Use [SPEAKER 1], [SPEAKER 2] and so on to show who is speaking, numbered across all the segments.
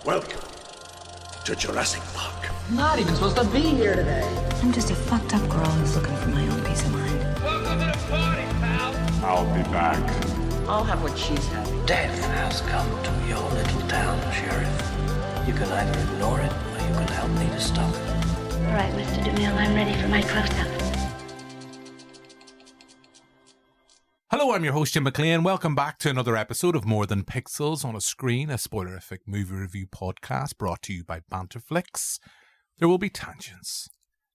[SPEAKER 1] Welcome to Jurassic Park.
[SPEAKER 2] I'm not even supposed to be here today.
[SPEAKER 3] I'm just a fucked up girl who's looking for my own peace of mind.
[SPEAKER 4] Welcome to the party, pal.
[SPEAKER 1] I'll be back.
[SPEAKER 2] I'll have what she's having.
[SPEAKER 5] Death has come to your little town, Sheriff. You can either ignore it, or you can help me to stop it.
[SPEAKER 6] All right, Mr. DeMille, I'm ready for my close-up.
[SPEAKER 7] Hello, I'm your host, Jim McLean. Welcome back to another episode of More Than Pixels on a Screen, a spoilerific movie review podcast brought to you by BanterFlix. There will be tangents.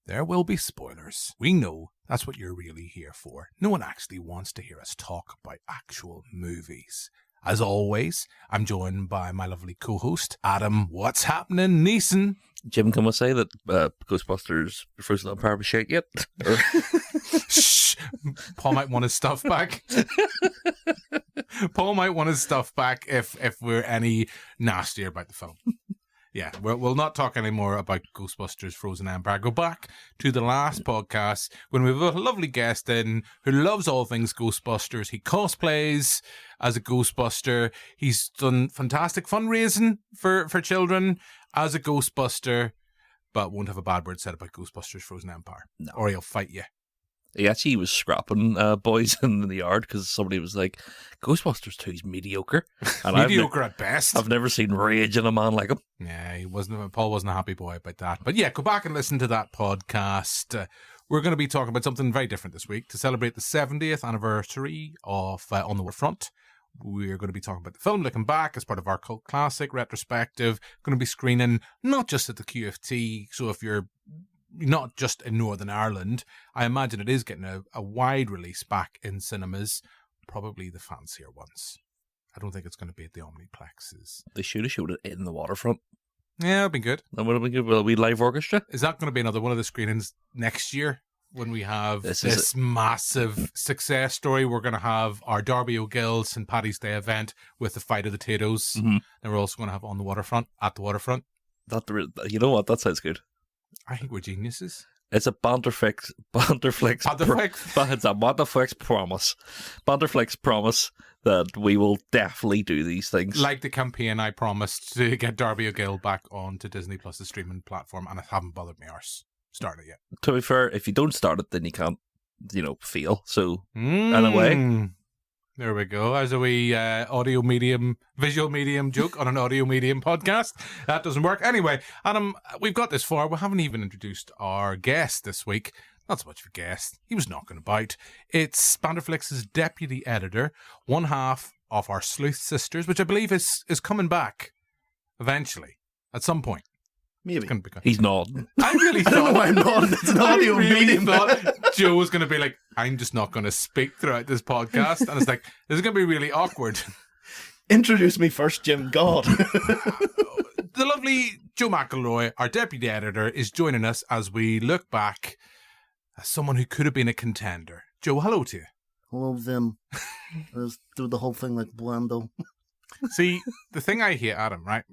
[SPEAKER 7] There will be spoilers. We know that's what you're really here for. No one actually wants to hear us talk about actual movies. As always, I'm joined by my lovely co-host, Adam What's Happening Neeson.
[SPEAKER 8] Jim, can we say that Ghostbusters Frozen Empire was shit yet?
[SPEAKER 7] Shh! Paul might want his stuff back. Paul might want his stuff back if we're any nastier about the film. Yeah, we'll not talk anymore about Ghostbusters Frozen Empire. Go back to the last podcast when we have a lovely guest in who loves all things Ghostbusters. He cosplays as a Ghostbuster. He's done fantastic fundraising for children as a Ghostbuster, but won't have a bad word said about Ghostbusters Frozen Empire. No. Or he'll fight you.
[SPEAKER 8] He actually was scrapping boys in the yard because somebody was like, Ghostbusters 2 is mediocre. And
[SPEAKER 7] mediocre at best.
[SPEAKER 8] I've never seen rage in a man like him.
[SPEAKER 7] Yeah, Paul wasn't a happy boy about that. But yeah, go back and listen to that podcast. We're going to be talking about something very different this week to celebrate the 70th anniversary of On the Waterfront. We're going to be talking about the film, looking back as part of our cult classic retrospective. Going to be screening not just at the QFT, so if you're not just in Northern Ireland, I imagine it is getting a wide release back in cinemas, probably the fancier ones. I don't think it's going to be at the Omniplexes.
[SPEAKER 8] They should have showed it in the Waterfront.
[SPEAKER 7] Yeah, it'd been good.
[SPEAKER 8] That would have been good. Will we live orchestra?
[SPEAKER 7] Is that going to be another one of the screenings next year when we have this massive success story? We're going to have our Darby O'Gill St. Paddy's Day event with the Fight of the Tatoes. Mm-hmm. And we're also going to have On the Waterfront, at the Waterfront.
[SPEAKER 8] You know what? That sounds good.
[SPEAKER 7] I think we're geniuses.
[SPEAKER 8] It's a BanterFlix. It's a BanterFlix promise. BanterFlix promise that we will definitely do these things.
[SPEAKER 7] Like the campaign I promised to get Darby O'Gill back onto Disney Plus's streaming platform, and I haven't bothered me arse starting it yet.
[SPEAKER 8] To be fair, if you don't start it, then you can't, feel. So, anyway.
[SPEAKER 7] There we go. As a wee visual medium joke on an audio medium podcast. That doesn't work. Anyway, Adam, we've got this far. We haven't even introduced our guest this week. Not so much of a guest. He was knocking about. It's BanterFlix's deputy editor, one half of our Sleuth Sisters, which I believe is coming back eventually at some point.
[SPEAKER 9] Maybe.
[SPEAKER 8] He's nodding.
[SPEAKER 7] I really thought...
[SPEAKER 9] I don't know why I'm nodding. It's an audio medium.
[SPEAKER 7] Thought Joe was going to be like, I'm just not going to speak throughout this podcast. And it's like, this is going to be really awkward.
[SPEAKER 9] Introduce me first, Jim. God.
[SPEAKER 7] The lovely Joe McElroy, our deputy editor, is joining us as we look back as someone who could have been a contender. Joe, hello to you.
[SPEAKER 9] Hello, Vim. Let's do the whole thing like Blando.
[SPEAKER 7] See, the thing I hate, Adam, right?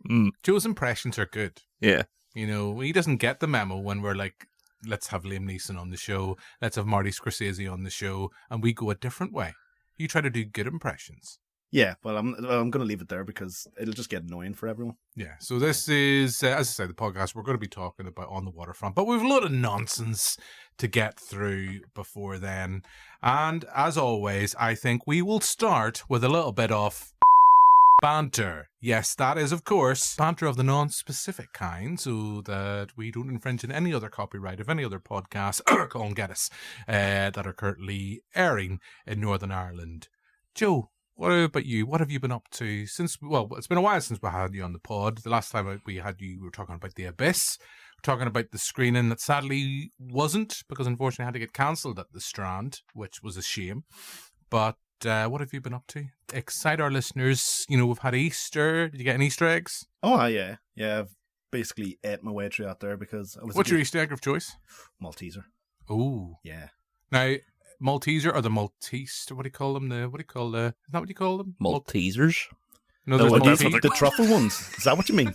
[SPEAKER 7] Joe's impressions are good.
[SPEAKER 8] Yeah.
[SPEAKER 7] He doesn't get the memo when we're like, let's have Liam Neeson on the show, let's have Marty Scorsese on the show, and we go a different way. You try to do good impressions.
[SPEAKER 9] Yeah, but I'm going to leave it there because it'll just get annoying for everyone. Yeah,
[SPEAKER 7] so this is, as I say, the podcast we're going to be talking about On the Waterfront, but we've a lot of nonsense to get through before then. And as always, I think we will start with a little bit of banter. Yes, that is, of course, banter of the non-specific kind, so that we don't infringe on any other copyright of any other podcasts, call and get us, that are currently airing in Northern Ireland. Joe, what about you? What have you been up to since, it's been a while since we had you on the pod. The last time we had you, we were talking about The Abyss. We're talking about the screening that sadly wasn't, because unfortunately had to get cancelled at the Strand, which was a shame. But what have you been up to? Excite our listeners. We've had Easter. Did you get any Easter eggs?
[SPEAKER 9] Oh, yeah. Yeah, I've basically ate my way through out there because I was...
[SPEAKER 7] What's your Easter egg of choice?
[SPEAKER 9] Malteser.
[SPEAKER 7] Oh.
[SPEAKER 9] Yeah.
[SPEAKER 7] Now, Malteser or the Maltese, what do you call them? Is that what you call them?
[SPEAKER 8] Maltesers?
[SPEAKER 7] No, there's
[SPEAKER 9] the truffle ones. Is that what you mean?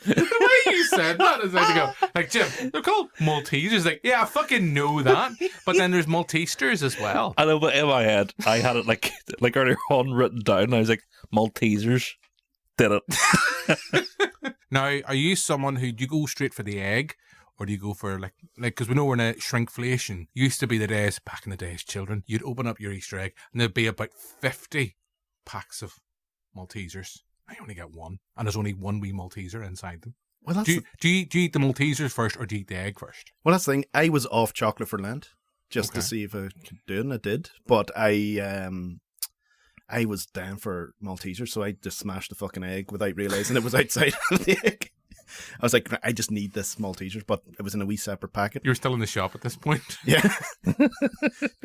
[SPEAKER 7] The way you said that is like to go, like, Jim, they're called Maltesers. Like, yeah, I fucking know that. But then there's Maltesters as well.
[SPEAKER 8] I know, but in my head, I had it like earlier on written down. And I was like, Maltesers did it.
[SPEAKER 7] Now, are you someone who, do you go straight for the egg? Or do you go for, like, because we know we're in a shrinkflation. Used to be the days, back in the days, children, you'd open up your Easter egg and there'd be about 50 packs of Maltesers. I only get one. And there's only one wee Malteser inside them. Well, that's do you eat the Maltesers first or do you eat the egg first?
[SPEAKER 9] Well, that's the thing. I was off chocolate for Lent just to see if I could do it, and I did. But I was down for Maltesers, so I just smashed the fucking egg without realising it was outside of the egg. I was like, I just need this Maltesers, but it was in a wee separate packet.
[SPEAKER 7] You were still in the shop at this point?
[SPEAKER 9] Yeah.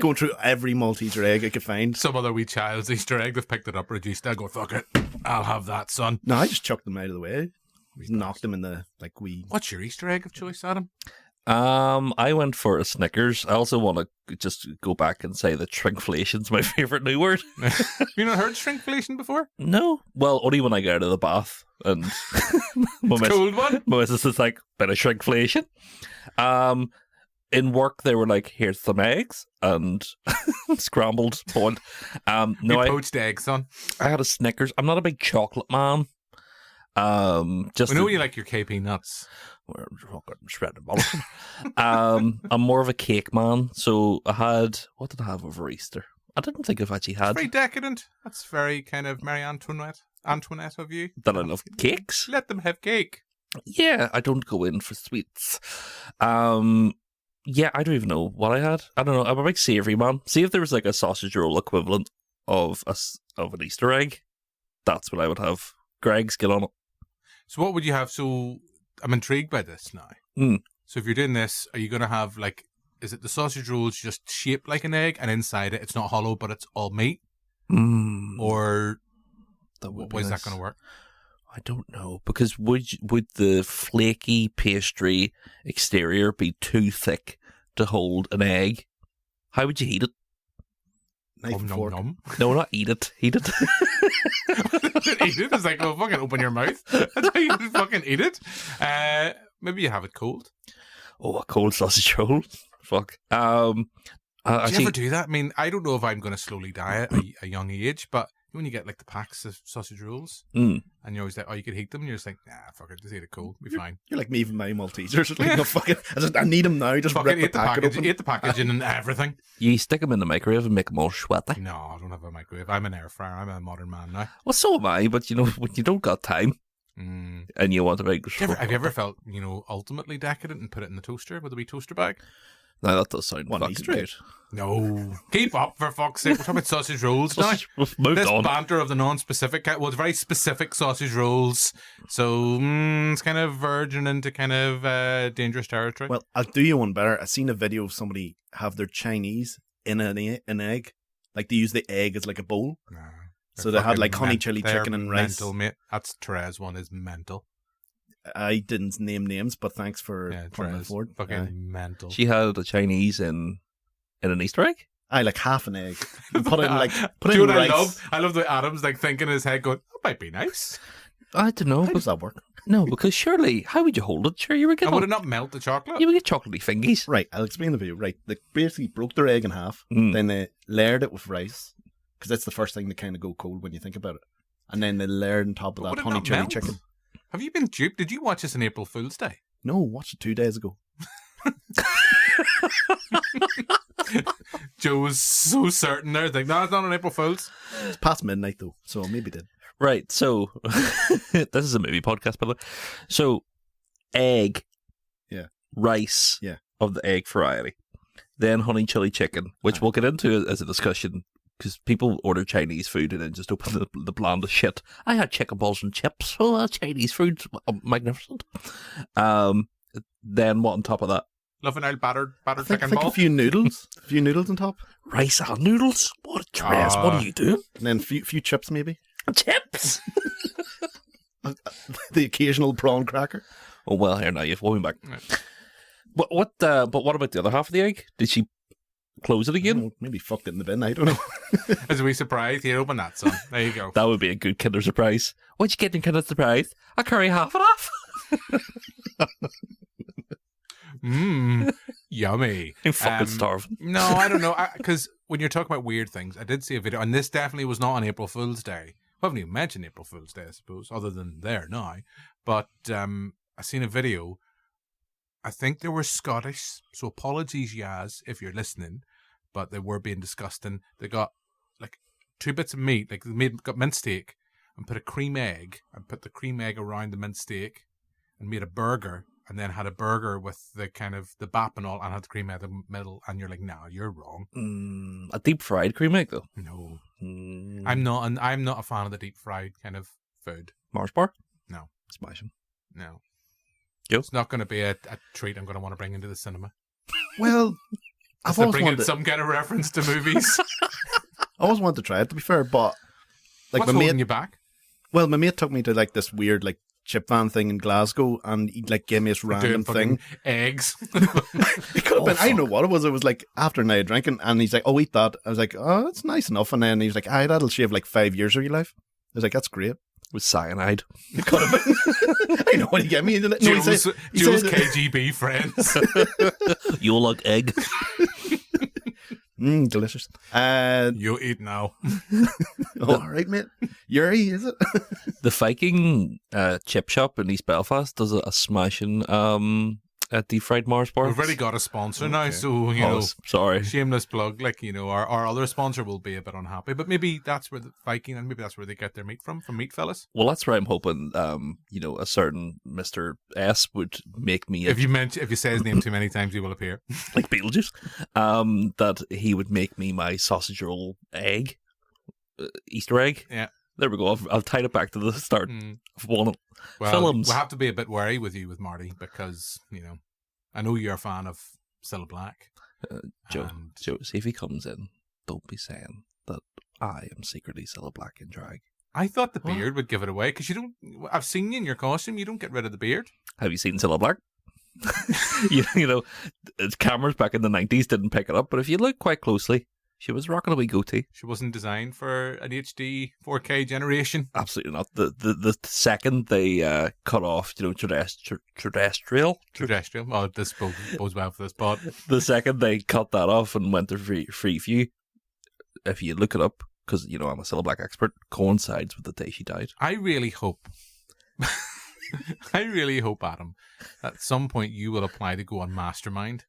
[SPEAKER 9] Going through every Malteser egg I could find.
[SPEAKER 7] Some other wee child's Easter egg, they've picked it up, reduced it. I go, fuck it, I'll have that, son.
[SPEAKER 9] No, I just chucked them out of the way. Knocked them in the, like, wee...
[SPEAKER 7] What's your Easter egg of choice, Adam?
[SPEAKER 8] I went for a Snickers. I also want to just go back and say that shrinkflation's my favourite new word.
[SPEAKER 7] Have you not heard shrinkflation before?
[SPEAKER 8] No. Well, only when I get out of the bath and
[SPEAKER 7] cold one.
[SPEAKER 8] My missus is like, bit of shrinkflation. In work, they were like, here's some eggs and scrambled, boiled.
[SPEAKER 7] No, poached eggs, son.
[SPEAKER 8] I had a Snickers. I'm not a big chocolate man. Just
[SPEAKER 7] we know you like your KP nuts.
[SPEAKER 8] We're fucking shredded bollocks. I'm more of a cake man, so I had, what did I have over Easter? I didn't think I've actually had.
[SPEAKER 7] It's very decadent. That's very kind of Marie Antoinette of you.
[SPEAKER 8] That I love cakes.
[SPEAKER 7] Let them have cake.
[SPEAKER 8] Yeah, I don't go in for sweets. Yeah, I don't even know what I had. I don't know. I'm a big savoury man. See if there was like a sausage roll equivalent of an Easter egg. That's what I would have. Greg's, get on it.
[SPEAKER 7] So what would you have? So I'm intrigued by this now. So if you're doing this, are you going to have, like, is it the sausage rolls just shaped like an egg and inside it it's not hollow but it's all meat? Or is that going to work?
[SPEAKER 8] I don't know, because would the flaky pastry exterior be too thick to hold an egg? How would you heat it?
[SPEAKER 9] Knife and fork.
[SPEAKER 8] No, not eat it. Heat it.
[SPEAKER 7] Eat it? It's like, well, fucking open your mouth. That's how you fucking eat it. Maybe you have it cold.
[SPEAKER 8] Oh, a cold sausage roll. Fuck.
[SPEAKER 7] Do you ever do that? I mean, I don't know if I'm going to slowly die at a young age, but when you get like the packs of sausage rolls, and you're always like, oh, you could heat them, and you're just like, nah, fuck it, just eat it cold, be fine.
[SPEAKER 9] You're like me even my Maltesers. Like, no, fucking, I need them now. Just
[SPEAKER 7] fucking
[SPEAKER 9] rip the packet open.
[SPEAKER 7] Eat the packaging and everything.
[SPEAKER 8] You stick them in the microwave and make them all sweaty.
[SPEAKER 7] No, I don't have a microwave. I'm an air fryer. I'm a modern man now.
[SPEAKER 8] Well, so am I, but you know, when you don't got time and you want to make...
[SPEAKER 7] Have you ever felt, ultimately decadent and put it in the toaster with a wee toaster bag?
[SPEAKER 8] No, that does sound fucking good.
[SPEAKER 7] No. Keep up, for fuck's sake. We're talking about sausage rolls now.
[SPEAKER 8] We've moved
[SPEAKER 7] this
[SPEAKER 8] on.
[SPEAKER 7] Banter of the non-specific, well, it's very specific sausage rolls. So it's kind of verging into kind of dangerous territory.
[SPEAKER 9] Well, I'll do you one better. I seen a video of somebody have their Chinese in an egg. Like they use the egg as like a bowl.
[SPEAKER 7] Nah,
[SPEAKER 9] so they had like honey chili chicken and rice.
[SPEAKER 7] Mental, mate. That's Therese one is mental.
[SPEAKER 9] I didn't name names, but thanks for putting it forward.
[SPEAKER 7] Fucking mental.
[SPEAKER 8] She had a Chinese in an Easter egg?
[SPEAKER 9] I like half an egg. Put in rice.
[SPEAKER 7] I love the Adam's like thinking in his head going, that might be nice.
[SPEAKER 8] I don't know.
[SPEAKER 9] How does that work?
[SPEAKER 8] No, because surely, how would you hold it? Sure, you would get.
[SPEAKER 7] And would it not melt the chocolate?
[SPEAKER 8] You would get chocolatey fingies.
[SPEAKER 9] Right, I'll explain the video. Right, they basically broke their egg in half, then they layered it with rice, because that's the first thing to kind of go cold when you think about it. And then they layered on top of that honey chili chicken.
[SPEAKER 7] Have you been duped? Did you watch this on April Fool's Day?
[SPEAKER 9] No, watched it 2 days ago.
[SPEAKER 7] Joe was so certain there. Like, no, it's not on April Fool's.
[SPEAKER 9] It's past midnight though, so maybe did.
[SPEAKER 8] Right, so this is a movie podcast, by the way. So, egg, rice, of the egg variety, then honey chili chicken, which we'll get into as a discussion. Because people order Chinese food and then just open the blandest shit. I had chicken balls and chips. Oh, Chinese food, magnificent. Then what on top of that?
[SPEAKER 7] Love an old battered chicken
[SPEAKER 9] ball. A few noodles. A few noodles on top.
[SPEAKER 8] Rice and noodles? What a dress. What are you doing?
[SPEAKER 9] And then a few chips maybe.
[SPEAKER 8] Chips?
[SPEAKER 9] The occasional prawn cracker.
[SPEAKER 8] Oh, well, here now, you've won me back. Right. But what about the other half of the egg? Did she close it again?
[SPEAKER 9] Maybe fucked it in the bin. I don't know.
[SPEAKER 7] As a wee surprise, you open that, son. There you go.
[SPEAKER 8] That would be a good Kinder Surprise. What'd you get in Kinder Surprise? I curry half it off.
[SPEAKER 7] Yummy.
[SPEAKER 8] I'm fucking starving.
[SPEAKER 7] No, I don't know. Because when you're talking about weird things, I did see a video, and this definitely was not on April Fool's Day, We haven't even mentioned April Fool's Day, I suppose, other than there now. But I seen a video. I think they were Scottish, so apologies, Yaz, if you're listening, but they were being disgusting. They got like 2 bits of meat, like got mint steak, and put a cream egg, and put the cream egg around the mint steak, and made a burger, and then had a burger with the kind of the bap and all, and had the cream egg in the middle, and you're like, no, you're wrong.
[SPEAKER 8] A deep fried cream egg, though?
[SPEAKER 7] No. I'm not a fan of the deep fried kind of food.
[SPEAKER 8] Mars bar?
[SPEAKER 7] No.
[SPEAKER 8] Smashing.
[SPEAKER 7] No.
[SPEAKER 8] Yo.
[SPEAKER 7] It's not going to be a treat I'm going to want to bring into the cinema.
[SPEAKER 9] Well, I've always
[SPEAKER 7] bring in
[SPEAKER 9] wanted
[SPEAKER 7] some kind of reference to movies.
[SPEAKER 9] I always wanted to try it, to be fair, but like
[SPEAKER 7] What's holding you back?
[SPEAKER 9] Well, my mate took me to like this weird like chip van thing in Glasgow, and he like gave me this random thing.
[SPEAKER 7] Eggs.
[SPEAKER 9] It could have been. I don't know what it was. It was like after a night of drinking, and he's like, "Oh, eat that." I was like, "Oh, that's nice enough." And then he's like, "Aye, that'll shave like 5 years of your life." I was like, "That's great."
[SPEAKER 8] With cyanide.
[SPEAKER 9] It could have been. I know what he gave me. No,
[SPEAKER 7] Jules KGB friends.
[SPEAKER 8] You like egg?
[SPEAKER 9] Delicious.
[SPEAKER 7] You eat now.
[SPEAKER 9] Oh, all right, mate. Yuri, is it?
[SPEAKER 8] The Viking chip shop in East Belfast does a smashing deep fried Mars bar.
[SPEAKER 7] We've already got a sponsor now, so you know.
[SPEAKER 8] Sorry,
[SPEAKER 7] shameless plug. Like our other sponsor will be a bit unhappy, but maybe that's where the Viking, and maybe that's where they get their meat from Meat Fellas.
[SPEAKER 8] Well, that's where I'm hoping. A certain Mr. S would make me.
[SPEAKER 7] If you say his name too many times, he will appear.
[SPEAKER 8] Like Beetlejuice. That he would make me my sausage roll egg, Easter egg.
[SPEAKER 7] Yeah.
[SPEAKER 8] There we go. I've tied it back to the start of one of
[SPEAKER 7] films. We'll have to be a bit wary with Marty, because, I know you're a fan of Cilla Black.
[SPEAKER 8] Joe, see if he comes in, don't be saying that I am secretly Cilla Black in drag.
[SPEAKER 7] I thought the beard would give it away, because I've seen you in your costume, you don't get rid of the beard.
[SPEAKER 8] Have you seen Cilla Black? Cameras back in the 90s didn't pick it up, but if you look quite closely, she was rocking a wee goatee.
[SPEAKER 7] She wasn't designed for an HD 4K generation.
[SPEAKER 8] Absolutely not. The second they cut off, terrestrial.
[SPEAKER 7] Oh, this bodes well for this pod.
[SPEAKER 8] The second they cut that off and went to free view, if you look it up, because I'm a Cilla Black expert, coincides with the day she died.
[SPEAKER 7] I really hope, Adam, at some point you will apply to go on Mastermind.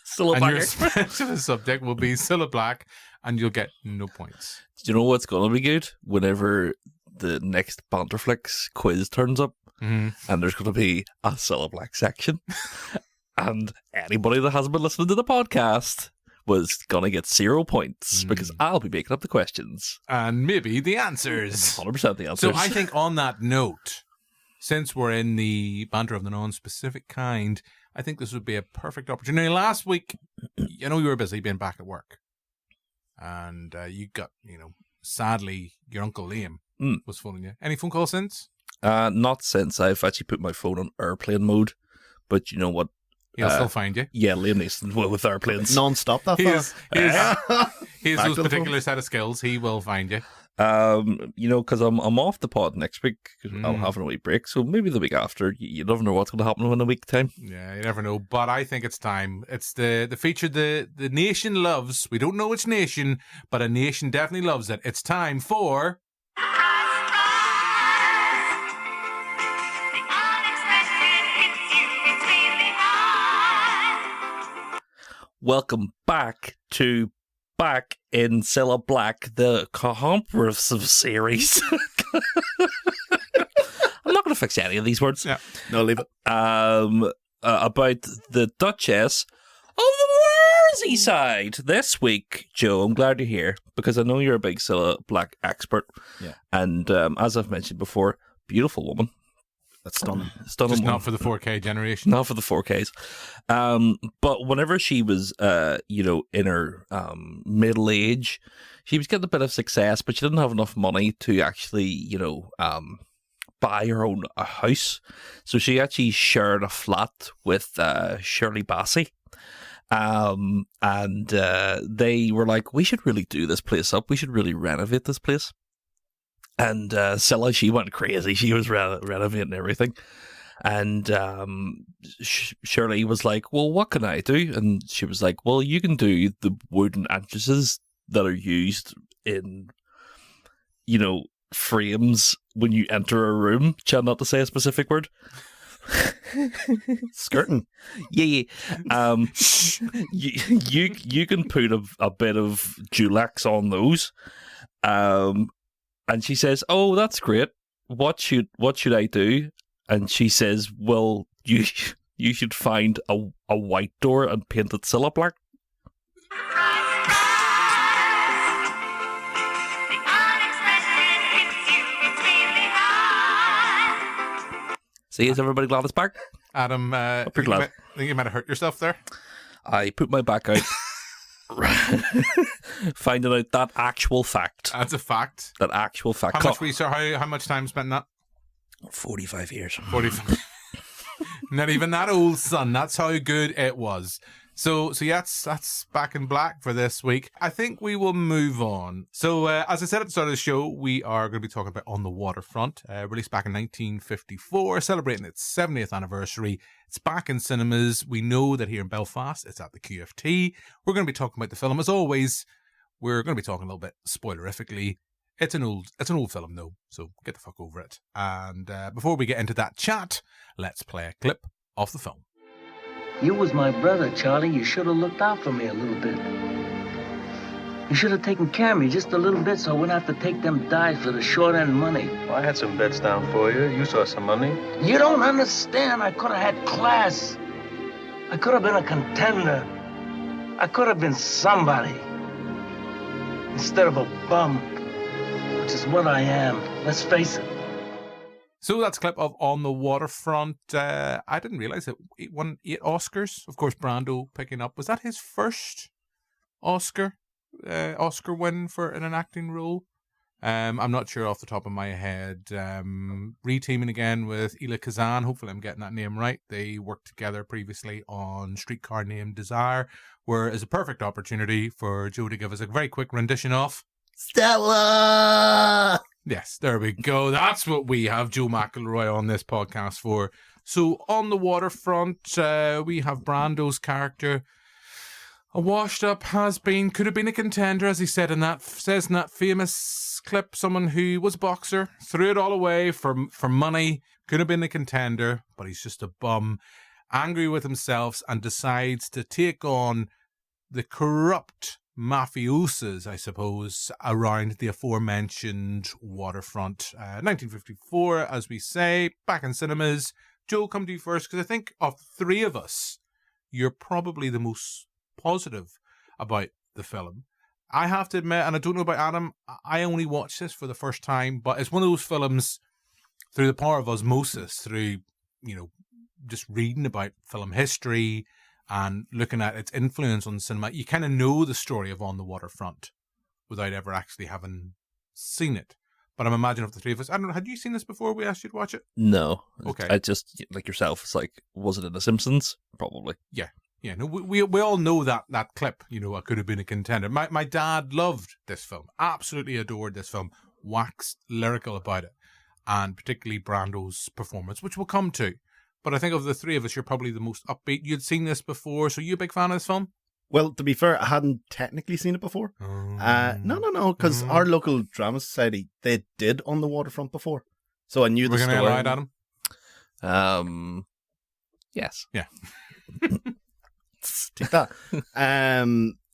[SPEAKER 8] Cilla Black
[SPEAKER 7] your special subject will be Cilla Black, and you'll get no points.
[SPEAKER 8] Do you know what's going to be good? Whenever the next BanterFlix quiz turns up, and there's going to be a Cilla Black section, and anybody that hasn't been listening to the podcast was going to get 0 points, because I'll be making up the questions.
[SPEAKER 7] And maybe the answers.
[SPEAKER 8] 100% the answers.
[SPEAKER 7] So I think on that note, since we're in the banter of the non-specific kind, I think this would be a perfect opportunity. Last week, you were busy being back at work. And you got, sadly, your Uncle Liam was phoning you. Any phone calls since?
[SPEAKER 8] Not since. I've actually put my phone on airplane mode. But you know what?
[SPEAKER 7] He'll still find you.
[SPEAKER 8] Yeah, Liam Neeson with airplanes.
[SPEAKER 9] Non-stop that far.
[SPEAKER 7] He has those particular set of skills. He will find you.
[SPEAKER 8] Because I'm off the pod next week, because I'm having a wee break, so maybe the week after. You never know what's going to happen in a week's time.
[SPEAKER 7] Yeah, you never know, but I think it's time. It's the feature the nation loves. We don't know which nation, but a nation definitely loves it. It's time for...
[SPEAKER 8] Welcome back to Back in Cilla Black, the comprehensive series. I'm not going to fix any of these words.
[SPEAKER 7] Yeah.
[SPEAKER 9] No, leave it.
[SPEAKER 8] About the Duchess of the Merseyside. This week, Joe, I'm glad you're here, because I know you're a big Cilla Black expert.
[SPEAKER 9] Yeah.
[SPEAKER 8] And as I've mentioned before, beautiful woman.
[SPEAKER 9] That's stunning.
[SPEAKER 8] Stunning
[SPEAKER 7] Just
[SPEAKER 8] woman.
[SPEAKER 7] not for the 4K generation.
[SPEAKER 8] Not for the 4Ks. But whenever she was, in her middle age, she was getting a bit of success, but she didn't have enough money to actually, buy her own house. So she actually shared a flat with Shirley Bassey. And they were like, we should really do this place up. We should really renovate this place. And Cilla, she went crazy. She was renovating everything. And Shirley was like, well, what can I do? And she was like, well, you can do the wooden entrances that are used in, frames when you enter a room. Try not to say a specific word.
[SPEAKER 9] Skirting.
[SPEAKER 8] Yeah. You can put a bit of Dulux on those. And she says, "Oh, that's great. What should I do?" And she says, "Well, you should find a white door and paint it silver black." See, is everybody glad it's back?
[SPEAKER 7] Adam,
[SPEAKER 8] pretty glad.
[SPEAKER 7] I think you might have hurt yourself there.
[SPEAKER 8] I put my back out, finding out that actual fact.
[SPEAKER 7] That's a fact.
[SPEAKER 8] That actual fact.
[SPEAKER 7] How much time spent in that?
[SPEAKER 8] 45 years.
[SPEAKER 7] 45. Not even that old, son. That's how good it was. So yeah, that's Back in Black for this week. I think we will move on. So as I said at the start of the show, we are going to be talking about On the Waterfront, released back in 1954, celebrating its 70th anniversary. It's back in cinemas. We know that here in Belfast, it's at the QFT. We're going to be talking about the film. As always, we're going to be talking a little bit spoilerifically. It's an old film though, so get the fuck over it. And before we get into that chat, let's play a clip of the film.
[SPEAKER 5] You was my brother, Charlie. You should have looked out for me a little bit. You should have taken care of me just a little bit so I wouldn't have to take them dives for the short end money.
[SPEAKER 10] Well, I had some bets down for you. You saw some money.
[SPEAKER 5] You don't understand. I could have had class. I could have been a contender. I could have been somebody. Instead of a bum, which is what I am. Let's face it.
[SPEAKER 7] So that's a clip of On the Waterfront. I didn't realise it won 8 Oscars. Of course, Brando picking up. Was that his first Oscar win for an acting role? I'm not sure off the top of my head. Reteaming again with Elia Kazan. Hopefully I'm getting that name right. They worked together previously on Streetcar Named Desire, where is a perfect opportunity for Joe to give us a very quick rendition of Stella! Yes, there we go. That's what we have Joe McElroy on this podcast for. So, On the Waterfront, we have Brando's character. A washed up has-been, could have been a contender, as he says in that famous clip. Someone who was a boxer, threw it all away for money, could have been a contender, but he's just a bum, angry with himself, and decides to take on the corrupt mafiosos, I suppose, around the aforementioned Waterfront. 1954, as we say, back in cinemas. Joe, come to you first, because I think of the three of us, you're probably the most positive about the film. I have to admit, and I don't know about Adam, I only watched this for the first time, but it's one of those films through the power of osmosis, through, just reading about film history and looking at its influence on cinema. You kind of know the story of On the Waterfront without ever actually having seen it. But I'm imagining of the three of us, I don't know, had you seen this before we asked you to watch it?
[SPEAKER 8] No.
[SPEAKER 7] Okay.
[SPEAKER 8] I just, like yourself, it's like, was it in The Simpsons? Probably.
[SPEAKER 7] Yeah. Yeah, no, we all know that clip, I could have been a contender. My dad loved this film, absolutely adored this film, waxed lyrical about it, and particularly Brando's performance, which we'll come to. But I think of the three of us, you're probably the most upbeat. You'd seen this before, so you a big fan of this film?
[SPEAKER 9] Well, to be fair, I hadn't technically seen it before. No, because our local drama society, they did On the Waterfront before. So I knew the story.
[SPEAKER 7] We're going to lie,
[SPEAKER 8] Adam? Yes.
[SPEAKER 7] Yeah.
[SPEAKER 9] Take that.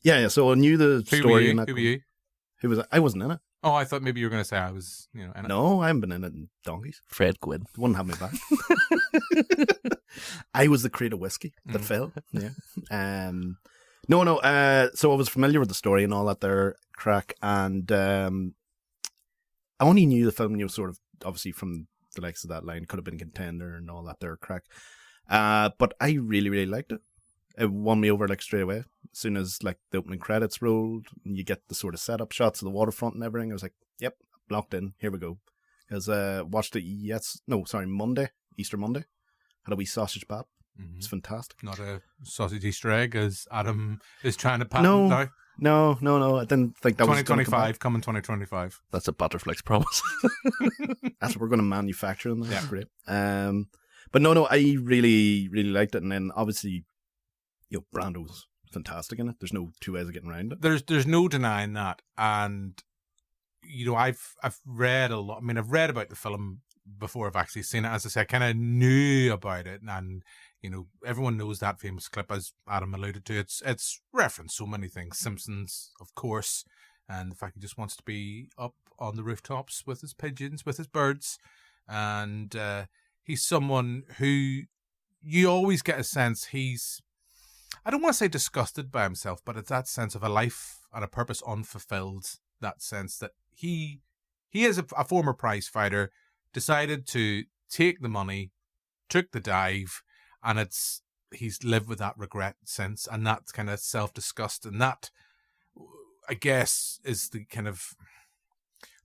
[SPEAKER 9] Yeah, so I knew the story.
[SPEAKER 7] Who were you?
[SPEAKER 9] Who was I? I wasn't in it.
[SPEAKER 7] Oh, I thought maybe you were going to say I was, in it.
[SPEAKER 9] No, I haven't been in it in donkeys.
[SPEAKER 8] Fred Gwynn.
[SPEAKER 9] Wouldn't have me back. I was the crate of whiskey that fell. Yeah. No. So I was familiar with the story and all that there crack, and I only knew the film, sort of obviously from the likes of that line, could have been a contender and all that there crack. But I really, really liked it. It won me over straight away. As soon as the opening credits rolled and you get the sort of setup shots of the waterfront and everything, I was like, yep, locked in. Here we go. Because watched it Monday, Easter Monday. Had a wee sausage bap. Mm-hmm. It's fantastic.
[SPEAKER 7] Not a sausage Easter egg, as Adam is trying to patent now.
[SPEAKER 9] No. I didn't think that was
[SPEAKER 7] 2025, coming 2025.
[SPEAKER 8] That's a BanterFlix promise.
[SPEAKER 9] That's what we're going to manufacture them. That's
[SPEAKER 7] yeah.
[SPEAKER 9] Great. But no, I really, really liked it. And then obviously, Brando's fantastic in it. There's no two ways of getting around it.
[SPEAKER 7] There's no denying that. And, I've read a lot. I mean, I've read about the film before I've actually seen it. As I said, I kind of knew about it, and everyone knows that famous clip, as Adam alluded to. It's referenced so many things. Simpsons, of course, and the fact he just wants to be up on the rooftops with his pigeons, with his birds, and he's someone who you always get a sense I don't want to say disgusted by himself, but it's that sense of a life and a purpose unfulfilled. That sense that he is a former prize fighter, decided to take the money, took the dive, and he's lived with that regret since, and that kind of self-disgust, and that, I guess, is the kind of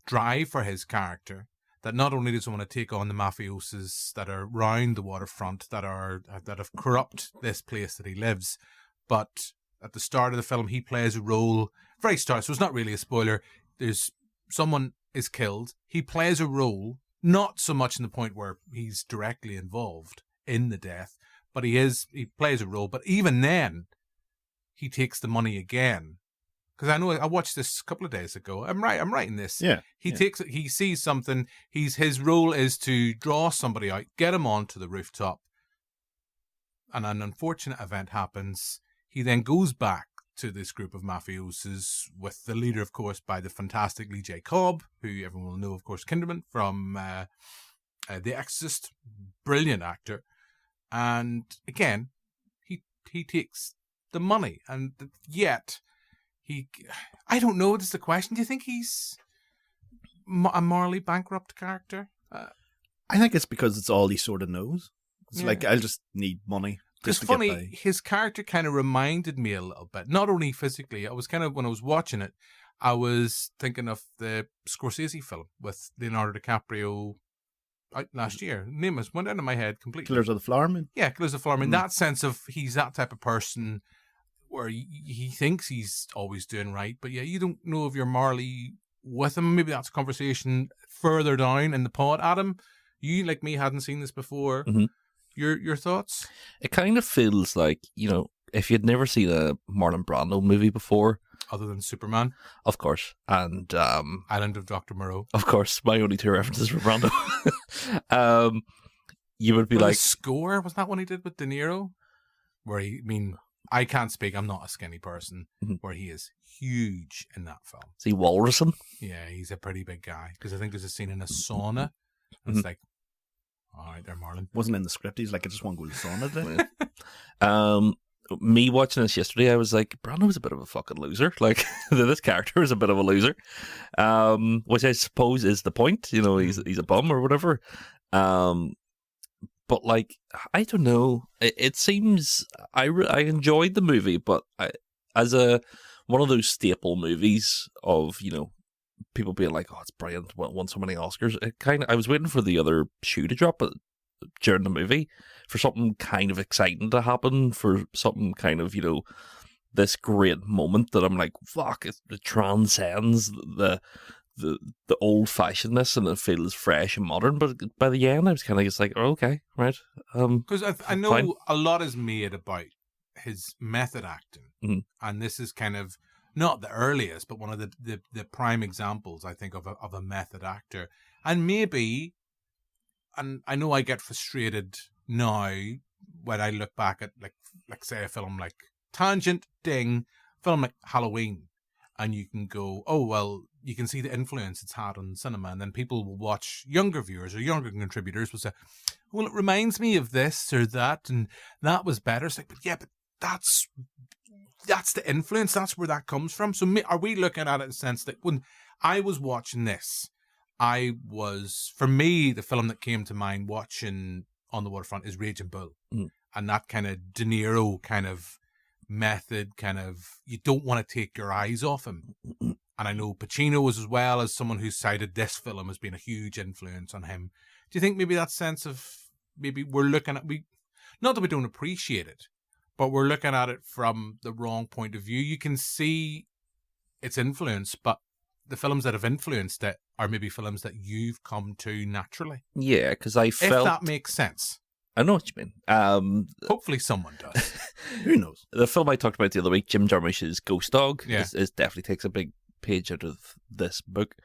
[SPEAKER 7] drive for his character, that not only does he want to take on the mafiosos that are round the waterfront, that have corrupt this place that he lives, but at the start of the film he plays a role, very start, so it's not really a spoiler, there's someone is killed, he plays a role, not so much in the point where he's directly involved in the death, but he plays a role, but even then he takes the money again. Because I know I watched this a couple of days ago. I'm writing this.
[SPEAKER 9] Yeah.
[SPEAKER 7] He sees something. His role is to draw somebody out, get him onto the rooftop, and an unfortunate event happens. He then goes back to this group of mafiosos with the leader, of course, by the fantastic Lee J. Cobb, who everyone will know, of course, Kinderman from The Exorcist, brilliant actor. And again, he takes the money, and yet. I don't know. This is the question. Do you think he's a morally bankrupt character?
[SPEAKER 9] I think it's because it's all he sort of knows. It's like, I'll just need money.
[SPEAKER 7] It's funny, his character kind of reminded me a little bit. Not only physically, I was when I was watching it, I was thinking of the Scorsese film with Leonardo DiCaprio out last year. The name went out of my head completely.
[SPEAKER 9] Killers of the Flower Moon?
[SPEAKER 7] Yeah, Killers of the Flower Moon. That sense of he's that type of person where he thinks he's always doing right, but you don't know if you're morally with him. Maybe that's a conversation further down in the pod. Adam, you, like me, hadn't seen this before. Mm-hmm. Your thoughts?
[SPEAKER 8] It kind of feels like, if you'd never seen a Marlon Brando movie before.
[SPEAKER 7] Other than Superman?
[SPEAKER 8] Of course. And
[SPEAKER 7] Island of Dr. Moreau.
[SPEAKER 8] Of course. My only two references for Brando. You would be
[SPEAKER 7] like...
[SPEAKER 8] like...
[SPEAKER 7] Score? Was that one he did with De Niro? Where I can't speak. I'm not a skinny person. Mm-hmm. Where he is huge in that film.
[SPEAKER 8] Is he Walrusin?
[SPEAKER 7] Yeah, he's a pretty big guy. Because I think there's a scene in a sauna. And it's like, all right there, Marlon.
[SPEAKER 9] Wasn't in the script. He's like, I just want to go to the sauna today.
[SPEAKER 8] Me watching this yesterday, I was like, Brando was a bit of a fucking loser. Like, this character is a bit of a loser. Which I suppose is the point. He's a bum or whatever. But like, I don't know. It seems I enjoyed the movie, but as one of those staple movies of people being like, "Oh, it's brilliant! Won so many Oscars." I was waiting for the other shoe to drop during the movie for something kind of exciting to happen, for something kind of this great moment that I'm like, "Fuck!" It transcends the old-fashionedness, and it feels fresh and modern, but by the end I was kind of just like, oh, okay, right.
[SPEAKER 7] Because I know
[SPEAKER 8] fine.
[SPEAKER 7] A lot is made about his method acting, and this is kind of not the earliest, but one of the prime examples, I think, of a method actor. And maybe, and I know I get frustrated now when I look back at like say a film like Tangent, Ding, film like Halloween, and you can go, oh well, you can see the influence it's had on cinema, and then people will watch, younger viewers or younger contributors will say, well, it reminds me of this or that, and that was better. It's like, but that's the influence, that's where that comes from. So are we looking at it in the sense that when I was watching this, for me, the film that came to mind watching On the Waterfront is Raging Bull. And that kind of De Niro kind of method, kind of, you don't want to take your eyes off him. And I know Pacino was, as well, as someone who cited this film as being a huge influence on him. Do you think maybe that sense of, maybe we're looking at, not that we don't appreciate it, but we're looking at it from the wrong point of view? You can see its influence, but the films that have influenced it are maybe films that you've come to naturally.
[SPEAKER 8] Yeah, because I felt...
[SPEAKER 7] If that makes sense.
[SPEAKER 8] I know what you mean.
[SPEAKER 7] Hopefully someone does.
[SPEAKER 9] Who knows?
[SPEAKER 8] The film I talked about the other week, Jim Jarmusch's Ghost Dog, is definitely takes a big page out of this book,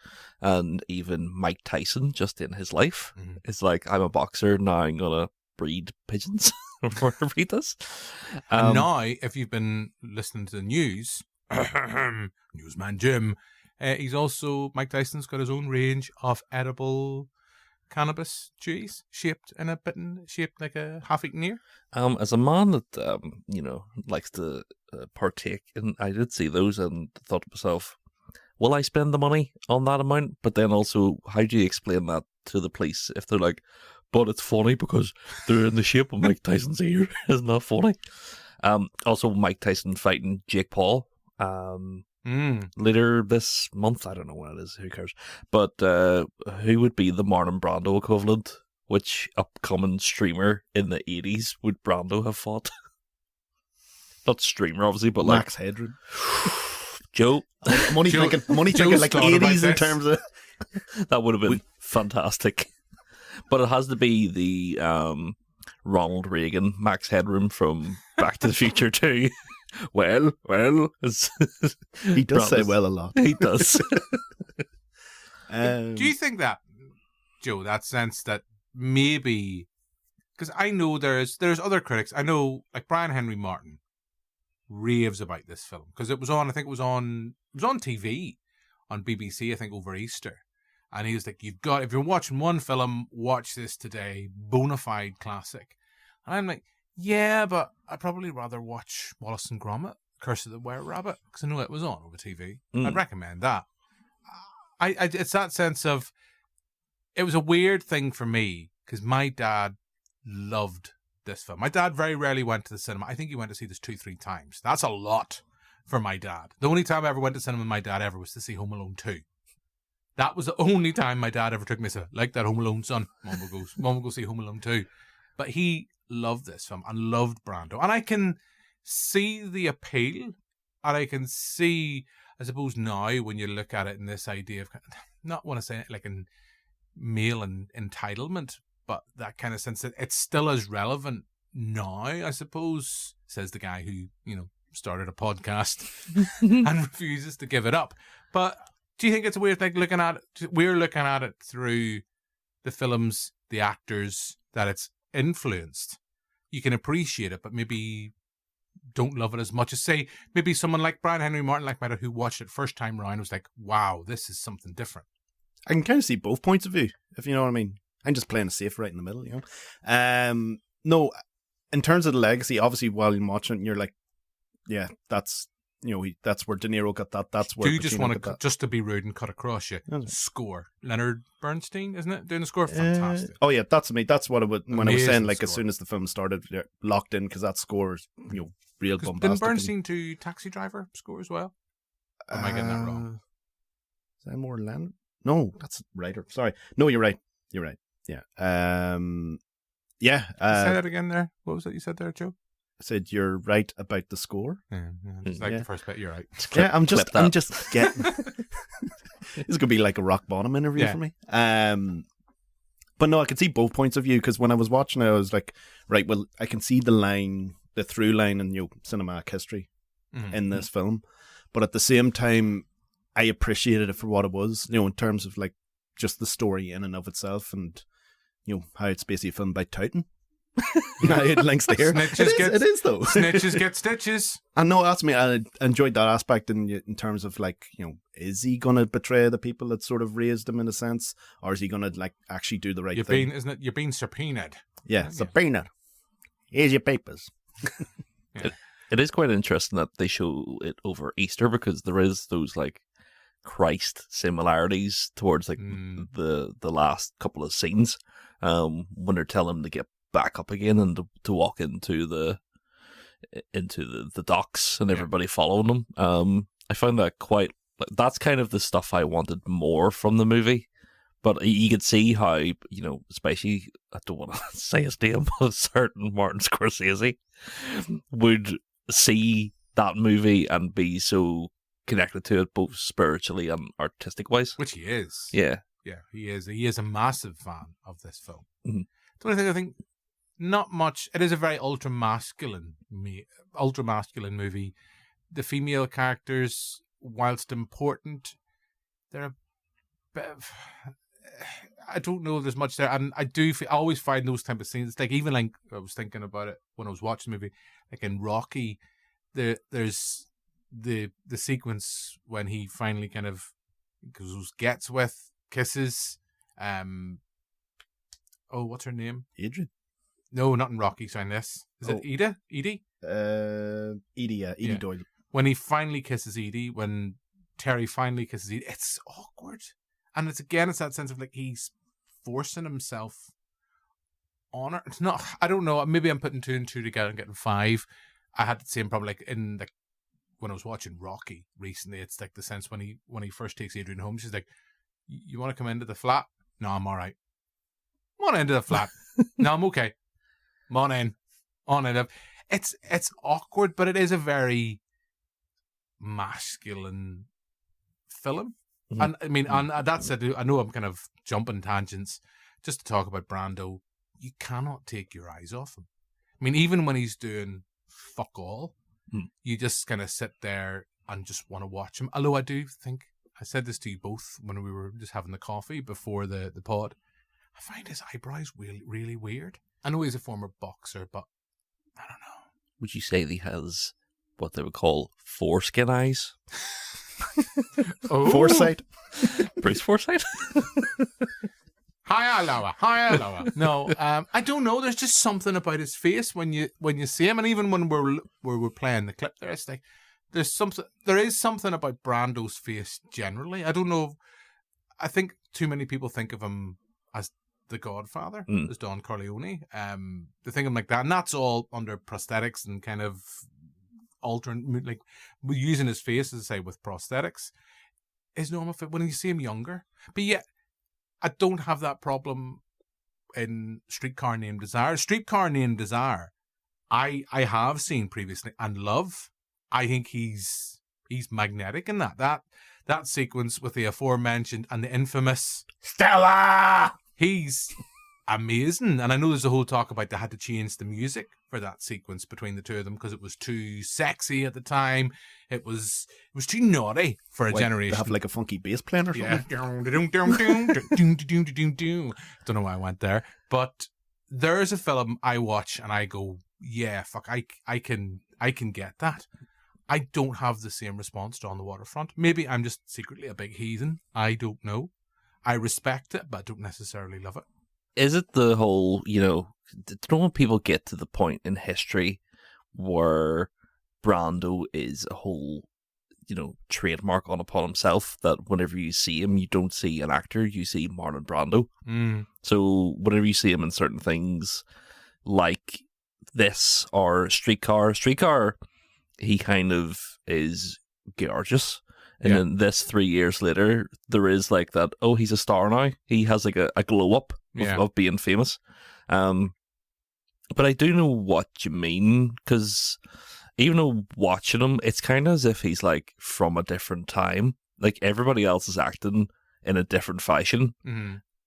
[SPEAKER 8] and even Mike Tyson, just in his life, is like, I'm a boxer, now I'm going to breed pigeons or read this.
[SPEAKER 7] And now, if you've been listening to the news, Newsman Jim, Mike Tyson's got his own range of edible cannabis cheese shaped like a half-eaten ear.
[SPEAKER 8] As a man that likes to partake, and I did see those and thought to myself, will I spend the money on that amount? But then also, how do you explain that to the police if they're like, but it's funny because they're in the shape of Mike Tyson's ear? Isn't that funny? Also, Mike Tyson fighting Jake Paul later this month. I don't know when it is, who cares? But who would be the Marlon Brando equivalent? Which upcoming streamer in the 80s would Brando have fought? Not streamer, obviously, but like
[SPEAKER 9] Max Headroom.
[SPEAKER 8] Joe.
[SPEAKER 9] Money thinking like 80s in terms of...
[SPEAKER 8] That would have been fantastic. But it has to be the Ronald Reagan, Max Headroom from Back to the Future 2. Well,
[SPEAKER 9] he does say well a lot.
[SPEAKER 8] He does.
[SPEAKER 7] Do you think that, Joe, that sense that maybe, because I know there's other critics, I know like Brian Henry Martin raves about this film because it was on TV on BBC, I think, over Easter, and he was like, if you're watching one film, watch this today, bona fide classic. And I'm like, yeah, but I'd probably rather watch Wallace and Gromit, Curse of the Were Rabbit, because I know it was on over TV. I'd recommend that. It's that sense of, it was a weird thing for me because my dad loved this film. My dad very rarely went to the cinema. I think he went to see this 2-3 times. That's a lot for my dad. The only time I ever went to cinema with my dad ever was to see Home Alone 2. That was the only time my dad ever took me to, like that Home Alone, son. Mom will go see Home Alone 2. But he loved this film and loved Brando. And I can see the appeal, and I can see, I suppose now when you look at it in this idea of, not want to say it like in male and entitlement, but that kind of sense that it's still as relevant now, I suppose, says the guy who, started a podcast and refuses to give it up. But do you think it's a weird thing we're looking at it through the films, the actors that it's influenced? You can appreciate it, but maybe don't love it as much as, say, maybe someone like Brian Henry Martin, like my dad, who watched it first time round, was like, wow, this is something different.
[SPEAKER 9] I can kind of see both points of view, if you know what I mean. I'm just playing it safe right in the middle, No, in terms of the legacy, obviously, while you're watching it, you're like, yeah, that's, that's where De Niro got that. That's where.
[SPEAKER 7] Do you just want to, just to be rude and cut across you? Score. Leonard Bernstein, isn't it? Doing the score, fantastic.
[SPEAKER 9] Oh yeah, that's me. That's what I would when I was saying, like,
[SPEAKER 7] score.
[SPEAKER 9] As soon as the film started, locked in, because that score is, real bombastic.
[SPEAKER 7] Didn't Bernstein do Taxi Driver score as well? Or am I getting that wrong?
[SPEAKER 9] Is that more Leonard? No, that's writer. Sorry. No, you're right. You're right. Yeah. Yeah.
[SPEAKER 7] Say that again there. What was that you said there, Joe?
[SPEAKER 9] I said you're right about the score.
[SPEAKER 7] Yeah, just like the first bit, you're right.
[SPEAKER 9] Yeah, I'm just getting. This is gonna be like a rock bottom interview for me. But no, I can see both points of view, because when I was watching it, I was like, right, well, I can see the through line in cinematic history in this film, but at the same time, I appreciated it for what it was, in terms of like just the story in and of itself, and how it's basically a film by touting. It links there. It is though.
[SPEAKER 7] Snitches get stitches.
[SPEAKER 9] I know, that's me. I enjoyed that aspect in terms of like, is he gonna betray the people that sort of raised him in a sense, or is he gonna like actually do the right thing?
[SPEAKER 7] You're being subpoenaed.
[SPEAKER 9] Yeah, subpoenaed. Here's your papers.
[SPEAKER 7] Yeah.
[SPEAKER 8] It is quite interesting that they show it over Easter, because there is those like Christ similarities towards like the last couple of scenes, when they're telling him to get back up again and to walk into the docks and everybody following them. I found that quite, that's kind of the stuff I wanted more from the movie. But you could see how, especially, I don't want to say his name, but a certain Martin Scorsese would see that movie and be so connected to it, both spiritually and artistic wise.
[SPEAKER 7] Which he is.
[SPEAKER 8] Yeah.
[SPEAKER 7] Yeah, he is. He is a massive fan of this film.
[SPEAKER 8] Mm-hmm.
[SPEAKER 7] The only thing I think, not much, it is a very ultra masculine movie. The female characters, whilst important, they're a bit of, I don't know if there's much there. And I always find those type of scenes, it's like, even like, I was thinking about it when I was watching the movie, like in Rocky, there's the sequence when he finally kind of gets with, kisses, what's her name?
[SPEAKER 9] Adrian?
[SPEAKER 7] No, not in Rocky, sorry, this. Is it Ida? Edie?
[SPEAKER 9] Edie Doyle.
[SPEAKER 7] When he finally kisses Edie, when Terry finally kisses Edie, it's awkward. And it's that sense of like he's forcing himself on her. It's not, I don't know, maybe I'm putting 2 and 2 together and getting 5. I had the same problem like in the when I was watching Rocky recently. It's like the sense when he first takes Adrian home, she's like, "You want to come into the flat?" "No, I'm all right." "Come on into the flat." "No, I'm okay." "Come on in." On it. It's awkward, but it is a very masculine film. Mm-hmm. And I mean, and that said, I know I'm kind of jumping tangents just to talk about Brando. You cannot take your eyes off him. I mean, even when he's doing fuck all, you just kind of sit there and just want to watch him. Although I do think, I said this to you both when we were just having the coffee before the pod, I find his eyebrows really, really weird. I know he's a former boxer, but I don't know.
[SPEAKER 8] Would you say that he has what they would call foreskin eyes?
[SPEAKER 9] Foresight?
[SPEAKER 8] Bruce Forsyth?
[SPEAKER 7] Higher, lower. No, I don't know. There's just something about his face when you see him, and even when we're playing the clip there, it's like there is something about Brando's face generally. I don't know. I think too many people think of him as the Godfather, as Don Corleone. They think of him like that, and that's all under prosthetics and kind of altering, like using his face, as I say, with prosthetics. Is normal fit when you see him younger, but yet I don't have that problem in Streetcar Named Desire. Streetcar Named Desire, I have seen previously and love. I think he's magnetic in that sequence with the aforementioned and the infamous Stella. He's amazing, and I know there's a whole talk about they had to change the music for that sequence between the two of them because it was too sexy at the time. It was too naughty for a generation.
[SPEAKER 9] They have like a funky bass playing or something.
[SPEAKER 7] Yeah. Don't know why I went there, but there is a film I watch and I go, yeah, fuck, I can get that. I don't have the same response to On the Waterfront. Maybe I'm just secretly a big heathen. I don't know. I respect it, but I don't necessarily love it.
[SPEAKER 8] Is it the whole, don't when people get to the point in history where Brando is a whole, trademark upon himself, that whenever you see him, you don't see an actor, you see Marlon Brando. So whenever you see him in certain things like this or Streetcar, he kind of is gorgeous. And then this 3 years later, there is like that, he's a star now. He has like a glow up of being famous. But I do know what you mean, because even though watching him, it's kind of as if he's like from a different time. Like everybody else is acting in a different fashion,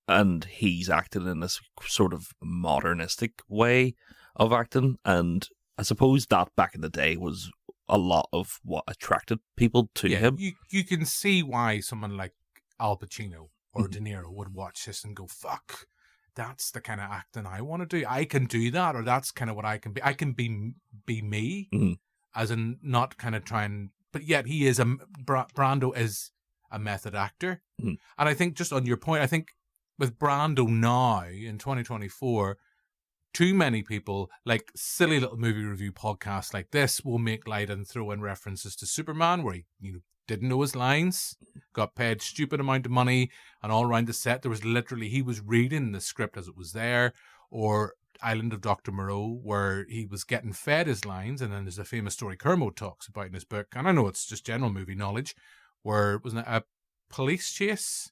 [SPEAKER 8] and he's acting in this sort of modernistic way of acting. And I suppose that back in the day was a lot of what attracted people to him.
[SPEAKER 7] You can see why someone like Al Pacino or De Niro would watch this and go, fuck, that's the kind of acting I want to do. I can do that, or that's kind of what I can be. I can be me, as in not kind of trying, but yet he is Brando is a method actor. And I think just on your point, I think with Brando now in 2024, too many people, like silly little movie review podcasts like this, will make light and throw in references to Superman, where he didn't know his lines, got paid stupid amount of money, and all around the set there was literally, he was reading the script as it was there, or Island of Dr. Moreau, where he was getting fed his lines, and then there's a famous story Kermode talks about in his book, and I know it's just general movie knowledge, where wasn't it a police chase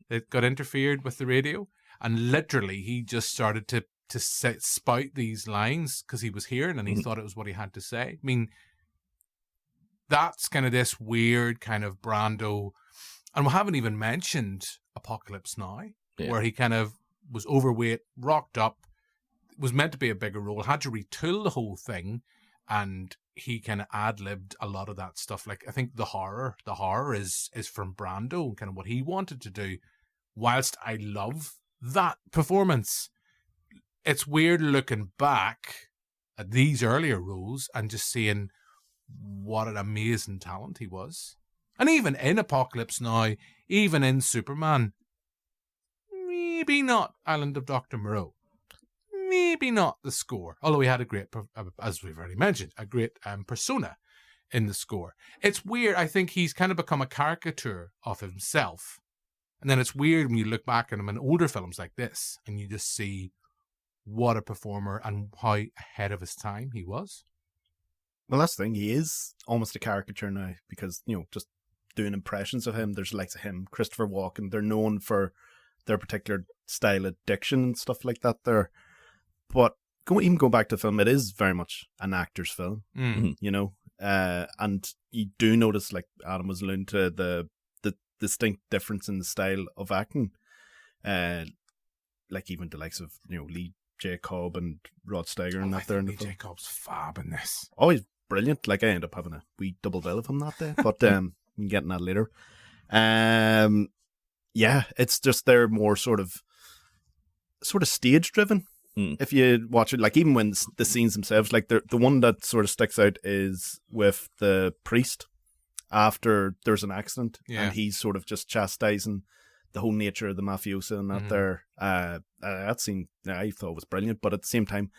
[SPEAKER 7] that got interfered with the radio, and literally he just started to spout these lines because he was hearing and he thought it was what he had to say. I mean, that's kind of this weird kind of Brando, and we haven't even mentioned Apocalypse Now, where he kind of was overweight, rocked up, was meant to be a bigger role, had to retool the whole thing, and he kind of ad-libbed a lot of that stuff. Like, I think the horror is from Brando, kind of what he wanted to do. Whilst I love that performance, it's weird looking back at these earlier roles and just seeing what an amazing talent he was. And even in Apocalypse Now, even in Superman, maybe not Island of Dr. Moreau. Maybe not the score, although he had a great, as we've already mentioned, a great persona in the score. It's weird. I think he's kind of become a caricature of himself. And then it's weird when you look back at him in older films like this and you just see what a performer and how ahead of his time he was.
[SPEAKER 9] Well, that's the thing. He is almost a caricature now because, just doing impressions of him, there's likes of him, Christopher Walken. They're known for their particular style of diction and stuff like that there. But even go back to the film, it is very much an actor's film, and you do notice, like Adam was alluding to, the distinct difference in the style of acting. Like even the likes of, Lee J. Cobb and Rod Steiger and that there in the film.
[SPEAKER 7] Lee J. Cobb's fab in this.
[SPEAKER 9] Oh, he's brilliant. Like, I end up having a wee double bill of him that day, but I'm getting that later. Yeah, it's just they're more sort of stage driven. If you watch it, like even when the scenes themselves, like the one that sort of sticks out is with the priest after there's an accident, and he's sort of just chastising the whole nature of the mafioso and that there. That scene I thought was brilliant, but at the same time,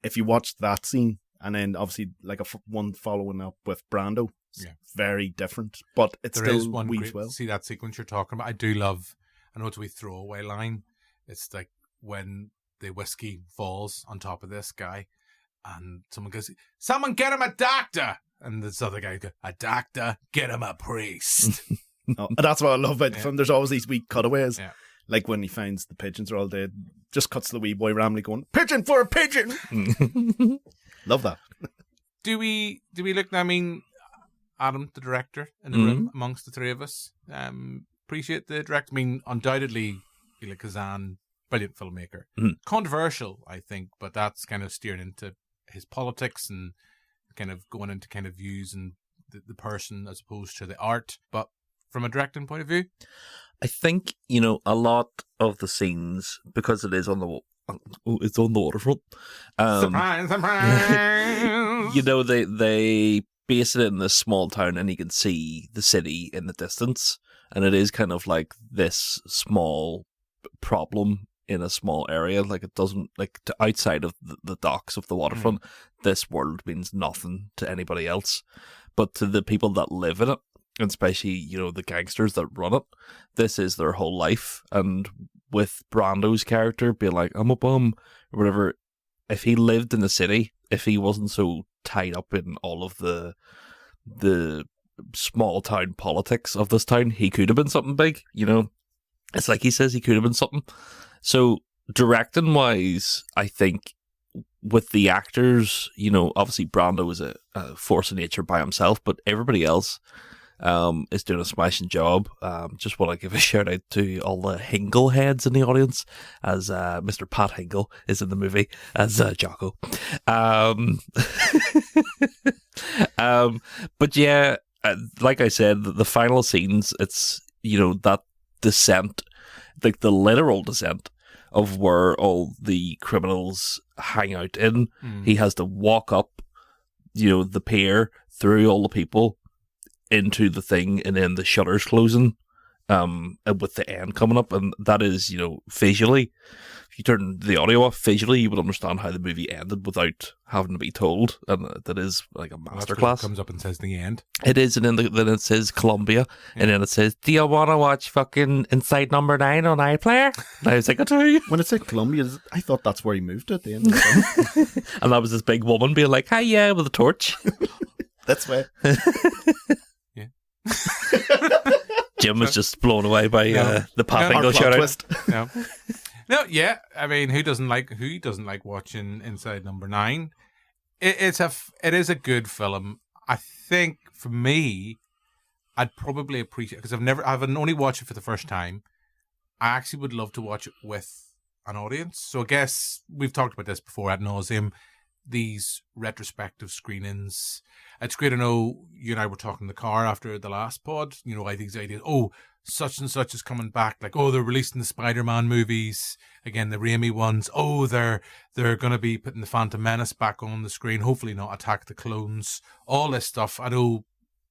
[SPEAKER 9] if you watch that scene and then obviously like one following up with Brando, it's very different, but it's
[SPEAKER 7] there
[SPEAKER 9] still weaves well.
[SPEAKER 7] See that sequence you're talking about? I do love. I know it's a wee throwaway line. It's like when the whiskey falls on top of this guy and someone goes, "Someone get him a doctor," and this other guy goes, "A doctor? Get him a priest."
[SPEAKER 9] And that's what I love about the film. There's always these wee cutaways, like when he finds the pigeons are all dead, just cuts to the wee boy randomly going, "Pigeon for a pigeon." Love that.
[SPEAKER 7] Do we look? I mean, Adam, the director, in the room amongst the three of us, appreciate the director. I mean, undoubtedly, Elia Kazan, brilliant filmmaker. Controversial, I think, but that's kind of steered into his politics and kind of going into kind of views and the person as opposed to the art. But from a directing point of view,
[SPEAKER 8] I think, a lot of the scenes, because it is on the waterfront.
[SPEAKER 7] Surprise!
[SPEAKER 8] They base it in this small town, and you can see the city in the distance, and it is kind of like this small problem in a small area. Like, it doesn't, like, to outside of the docks of the waterfront, this world means nothing to anybody else, but to the people that live in it, and especially, the gangsters that run it, this is their whole life. And with Brando's character being like, "I'm a bum," or whatever, if he lived in the city, if he wasn't so tied up in all of the small town politics of this town, he could have been something big, It's like he says he could have been something. So directing wise, I think with the actors, obviously Brando is a force of nature by himself, but everybody else is doing a smashing job. Just want to give a shout out to all the Hingle heads in the audience, as Mr. Pat Hingle is in the movie as Jocko. But yeah, like I said, the final scenes, it's, that descent, like the literal descent of where all the criminals hang out in. He has to walk up, the pier through all the people into the thing, and then the shutters closing, with the end coming up, and that is, visually, if you turn the audio off, visually you would understand how the movie ended without having to be told, and that is like a masterclass.
[SPEAKER 7] It comes up and says the end.
[SPEAKER 8] It is, and then it says Columbia, and then it says, "Do you want to watch fucking Inside Number 9 on iPlayer?" And I was like, "I do."
[SPEAKER 9] When it said Columbia, I thought that's where he moved at the end of the film.
[SPEAKER 8] And that was this big woman being like, "Hi, yeah," with a torch.
[SPEAKER 9] That's why.
[SPEAKER 8] Jim was just blown away by the Pat Hingle shout out.
[SPEAKER 7] No, yeah. I mean, who doesn't like watching Inside Number 9? It is a good film. I think for me, I'd probably appreciate, because I've only watched it for the first time. I actually would love to watch it with an audience. So I guess we've talked about this before ad nauseum. these retrospective screenings. It's great. I know you and I were talking in the car after the last pod. You know, I think these ideas, oh, such and such is coming back. Like, oh, they're releasing the Spider-Man movies again, the Raimi ones. Oh, they're going to be putting the Phantom Menace back on the screen. Hopefully not Attack the Clones. All this stuff. I know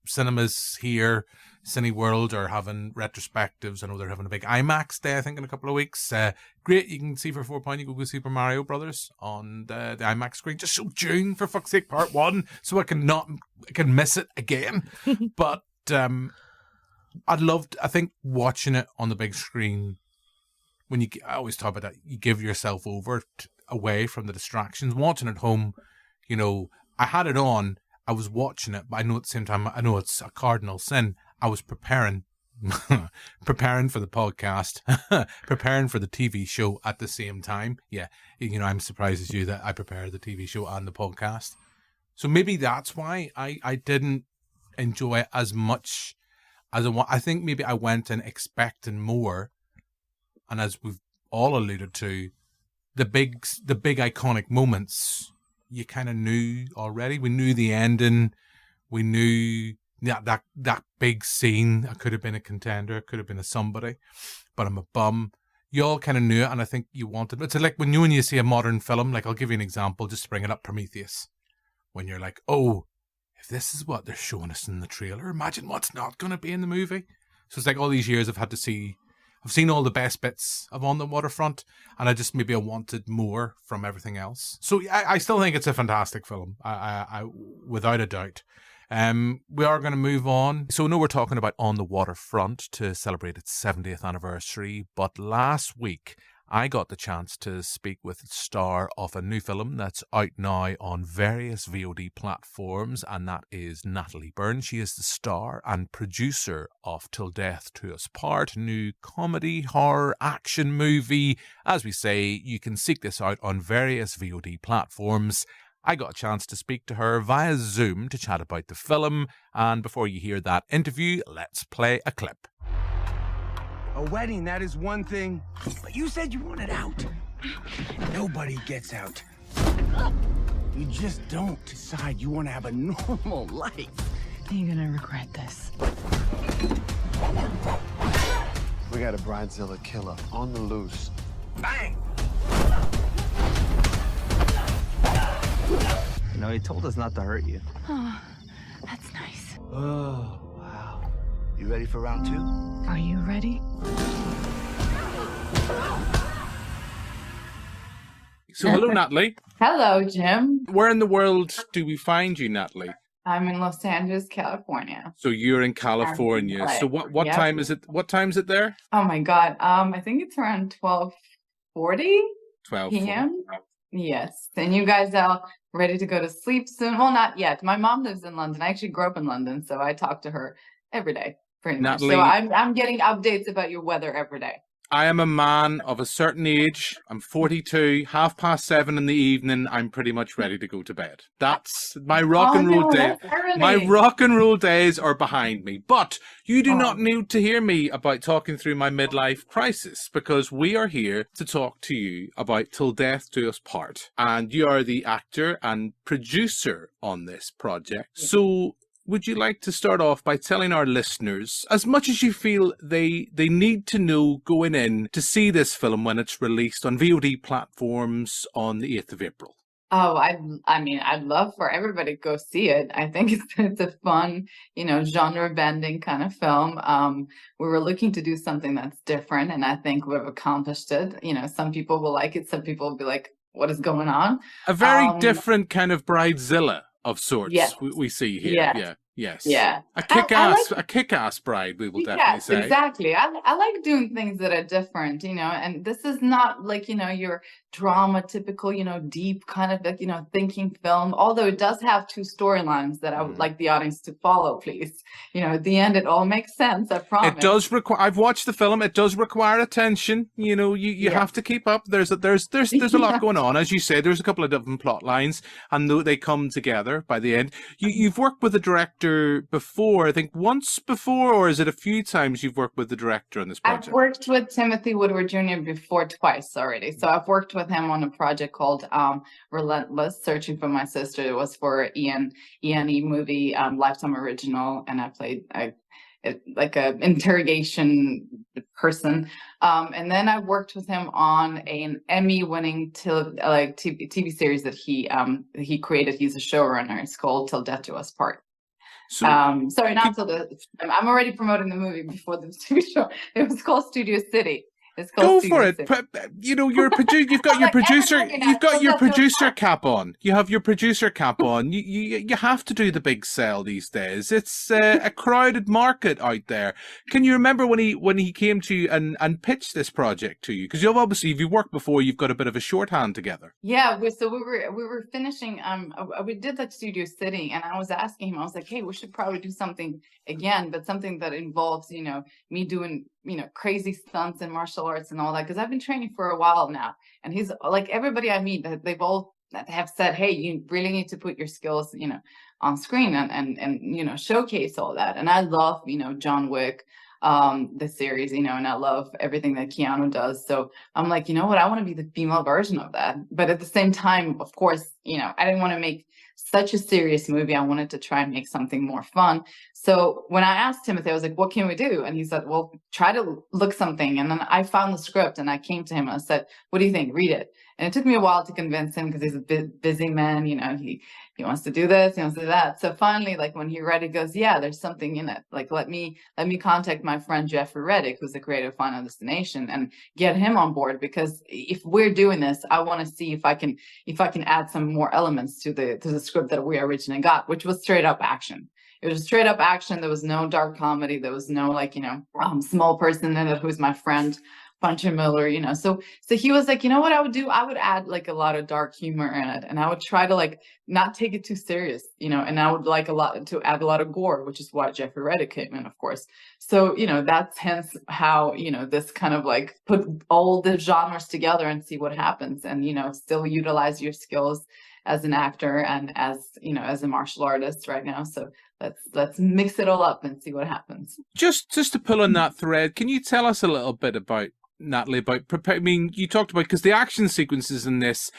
[SPEAKER 7] cinemas here, Cineworld, are having retrospectives. I know they're having a big IMAX day, I think, in a couple of weeks. Great, you can see for £4, you go Super Mario Brothers on the IMAX screen. Just show June, for fuck's sake, part 1, so I can miss it again. But I think watching it on the big screen, I always talk about that, you give yourself away from the distractions. Watching at home, you know, I had it on, I was watching it, but I know at the same time, I know it's a cardinal sin. I was preparing for the podcast, preparing for the TV show at the same time. Yeah, you know, I'm surprised as you that I prepared the TV show and the podcast. So maybe that's why I didn't enjoy it as much as I want. I think maybe I went in expecting more, and as we've all alluded to, the big iconic moments you kind of knew already. We knew the ending. We knew that big scene. I could have been a contender. I could have been a somebody, but I'm a bum. You all kind of knew it, and I think you wanted it. It's like when you see a modern film, like I'll give you an example, just to bring it up, Prometheus. When you're like, oh, if this is what they're showing us in the trailer, imagine what's not going to be in the movie. So it's like all these years I've seen all the best bits of On the Waterfront, and I wanted more from everything else. So I still think it's a fantastic film, I without a doubt. We are going to move on. So no, we're talking about On the Waterfront to celebrate its 70th anniversary, but last week I got the chance to speak with the star of a new film that's out now on various VOD platforms, and that is Natalie Burn. She is the star and producer of Till Death Do Us Part, a new comedy, horror, action movie. As we say, you can seek this out on various VOD platforms. I got a chance to speak to her via Zoom to chat about the film, and before you hear that interview, let's play a clip.
[SPEAKER 11] A wedding, that is one thing, but you said you wanted out. Nobody gets out. You just don't decide you want to have a normal life.
[SPEAKER 2] You're gonna regret this.
[SPEAKER 12] We got a bridezilla killer on the loose.
[SPEAKER 11] Bang!
[SPEAKER 13] You know, he told us not to hurt you.
[SPEAKER 3] Oh, that's nice.
[SPEAKER 11] Oh, wow. You ready for round 2?
[SPEAKER 3] Are you ready?
[SPEAKER 7] So hello, Natalie.
[SPEAKER 14] Hello, Jim.
[SPEAKER 7] Where in the world do we find you, Natalie?
[SPEAKER 14] I'm in Los Angeles, California.
[SPEAKER 7] So you're in California. So what
[SPEAKER 14] Yep.
[SPEAKER 7] time is it? What time is it there?
[SPEAKER 14] Oh my God. I think it's around 12:40
[SPEAKER 7] 12
[SPEAKER 14] p.m. Yes. And you guys are ready to go to sleep soon? Well, not yet. My mom lives in London. I actually grew up in London, so I talk to her every day, pretty much.
[SPEAKER 7] Natalie,
[SPEAKER 14] So I'm getting updates about your weather every day.
[SPEAKER 7] I am a man of a certain age. I'm 42, 7:30 in the evening. I'm pretty much ready to go to bed. That's my rock and roll day. My rock and roll days are behind me. But you do not need to hear me about talking through my midlife crisis, because we are here to talk to you about Till Death Do Us Part. And you are the actor and producer on this project. So would you like to start off by telling our listeners as much as you feel they need to know going in to see this film when it's released on VOD platforms on the 8th of April?
[SPEAKER 14] Oh, I mean, I'd love for everybody to go see it. I think it's a fun, genre bending kind of film. We were looking to do something that's different, and I think we've accomplished it. Some people will like it. Some people will be like, what is going on?
[SPEAKER 7] A very different kind of bridezilla of sorts.
[SPEAKER 14] Yes.
[SPEAKER 7] We see here.
[SPEAKER 14] Yeah.
[SPEAKER 7] Yeah. Yes.
[SPEAKER 14] Yeah.
[SPEAKER 7] A kick-ass bride, we will definitely say.
[SPEAKER 14] Exactly. I like doing things that are different, and this is not like, your drama, typical, deep kind of, thinking film, although it does have 2 storylines that I would like the audience to follow, please. At the end, it all makes sense, I promise.
[SPEAKER 7] It does require, I've watched the film, it does require attention. You have to keep up. There's a lot going on. As you say, there's a couple of different plot lines, and they come together by the end. You've worked with a director director before? I think once before, or is it a few times you've worked with the director on this project?
[SPEAKER 14] I've worked with Timothy Woodward Jr. before twice already. So I've worked with him on a project called Relentless, Searching for My Sister. It was for E&E movie, Lifetime Original, and I played like a interrogation person. And then I worked with him on an Emmy-winning TV series that he created. He's a showrunner. It's called Till Death Do Us Part.
[SPEAKER 7] So,
[SPEAKER 14] sorry, not till the. I'm already promoting the movie before the TV show. It was called Studio City. It's called
[SPEAKER 7] Go for it. You know, you're you've got your producer. You've got your producer cap on. You have your producer cap on. You have to do the big sell these days. It's a crowded market out there. Can you remember when he came to you and pitched this project to you? Because you've obviously, if you worked before, you've got a bit of a shorthand together.
[SPEAKER 14] Yeah. We were finishing. We did that Studio City, and I was asking him. I was like, hey, we should probably do something again, but something that involves, you know, me doing, you know, crazy stunts and martial arts and all that, because I've been training for a while now. And he's like, everybody I meet, they've all have said, hey, you really need to put your skills, you know, on screen and you know, showcase all that. And I love, you know, John Wick, the series, you know, and I love everything that Keanu does. So I'm like, you know what, I want to be the female version of that. But at the same time, of course, you know, I didn't want to make such a serious movie. I wanted to try and make something more fun. So when I asked Timothy, I was like, what can we do? And he said, well, try to look something. And then I found the script and I came to him and I said, what do you think? Read it. And it took me a while to convince him because he's a busy man. You know, he wants to do this, he wants to do that. So finally, like when he read it, he goes, yeah, there's something in it. Like, let me contact my friend Jeffrey Reddick, who's the creator of Final Destination, and get him on board, because if we're doing this, I want to see if I can add some more elements to the script that we originally got, which was straight up action. It was straight up action. There was no dark comedy. There was no, like, you know, small person in it who's my friend, Puncher Miller, you know. So he was like, you know what I would do? I would add like a lot of dark humor in it, and I would try to like not take it too serious, you know, and I would like to add a lot of gore, which is why Jeffrey Reddick came in, of course. So, you know, that's hence how, you know, this kind of like put all the genres together and see what happens, and, you know, still utilize your skills as an actor and as, you know, as a martial artist right now. So let's mix it all up and see what happens.
[SPEAKER 7] Just to pull on that thread, can you tell us a little bit about, Natalie, about I mean, you talked about, because the action sequences in this,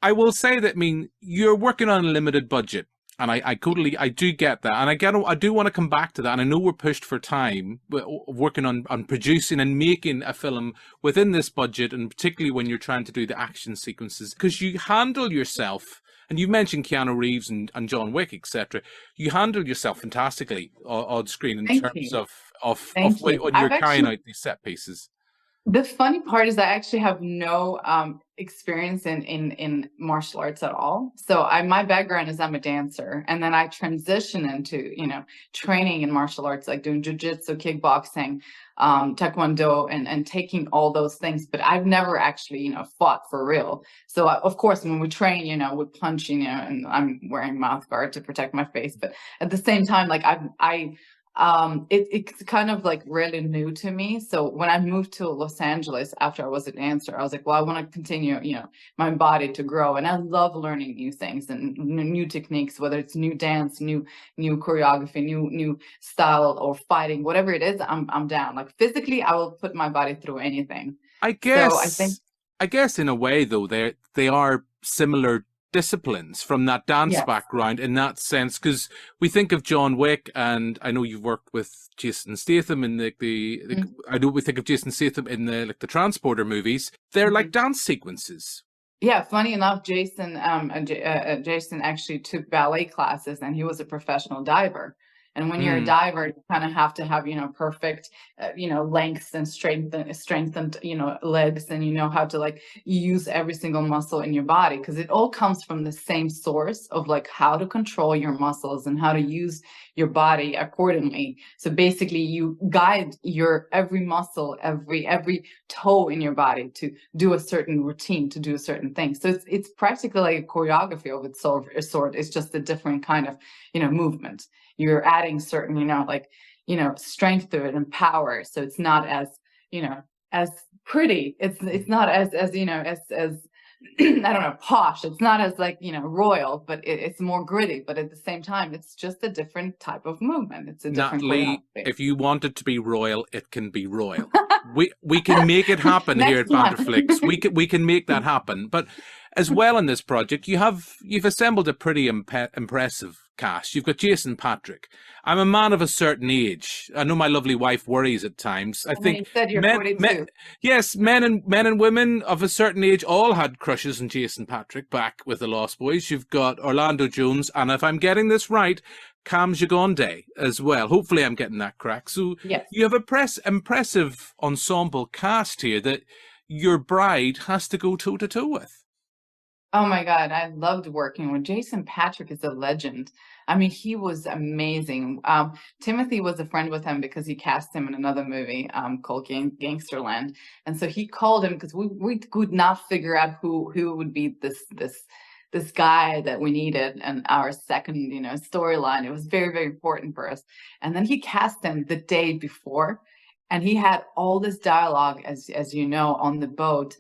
[SPEAKER 7] I will say that, I mean, you're working on a limited budget, and I do get that, and I do want to come back to that, and I know we're pushed for time, working on producing and making a film within this budget, and particularly when you're trying to do the action sequences, because you handle yourself. And you've mentioned Keanu Reeves and John Wick, etc. You handle yourself fantastically on screen in terms of when you're carrying out these set pieces.
[SPEAKER 14] The funny part is I actually have no experience in martial arts at all. So my background is I'm a dancer, and then I transition into, you know, training in martial arts, like doing jujitsu, kickboxing, taekwondo, and taking all those things. But I've never actually, you know, fought for real. So of course, when we train, you know, we punch, you know, and I'm wearing mouth guard to protect my face. But at the same time, like it's kind of like really new to me. So when I moved to Los Angeles after I was a dancer, I was like, well, I want to continue, you know, my body to grow. And I love learning new things and new techniques, whether it's new dance, new choreography, new style, or fighting, whatever it is, I'm down. Like physically, I will put my body through anything.
[SPEAKER 7] I guess in a way, though, they are similar disciplines from that dance background in that sense, because we think of John Wick, and I know you've worked with Jason Statham in I know we think of Jason Statham in the Transporter movies. They're like dance sequences.
[SPEAKER 14] Yeah, funny enough, Jason actually took ballet classes, and he was a professional diver. And when you're a diver, you kind of have to have, you know, perfect, you know, lengths and strengthened, you know, legs, and you know how to like use every single muscle in your body, because it all comes from the same source of like how to control your muscles and how to use your body accordingly. So basically, you guide your every muscle, every toe in your body to do a certain routine, to do a certain thing. So it's practically like a choreography of its sort. It's just a different kind of, you know, movement. You're adding certain, you know, like, you know, strength to it and power. So it's not as, you know, as pretty. It's not as you know, as I don't know, posh. It's not as like, royal, but it's more gritty. But at the same time, it's just a different type of movement. It's a different
[SPEAKER 7] Natalie, if you want it to be royal, it can be royal. we can make it happen here at BanterFlix. We can make that happen. But as well in this project, you've assembled a pretty impressive cast. You've got Jason Patric. I'm a man of a certain age. I know my lovely wife worries at times. I think
[SPEAKER 14] you said you're 42.
[SPEAKER 7] Yes, men and women of a certain age all had crushes on Jason Patric back with the Lost Boys. You've got Orlando Jones, and if I'm getting this right, Cam Gigonde as well. Hopefully I'm getting that correct. So
[SPEAKER 14] yes.
[SPEAKER 7] You have a impressive ensemble cast here that your bride has to go toe-to-toe with.
[SPEAKER 14] Oh my God, I loved working with Jason Patric. Is a legend. I mean, he was amazing. Timothy was a friend with him because he cast him in another movie called Gangsterland. And so he called him because we could not figure out who would be this guy that we needed and our second, storyline. It was very, very important for us. And then he cast him the day before, and he had all this dialogue, as you know, on the boat.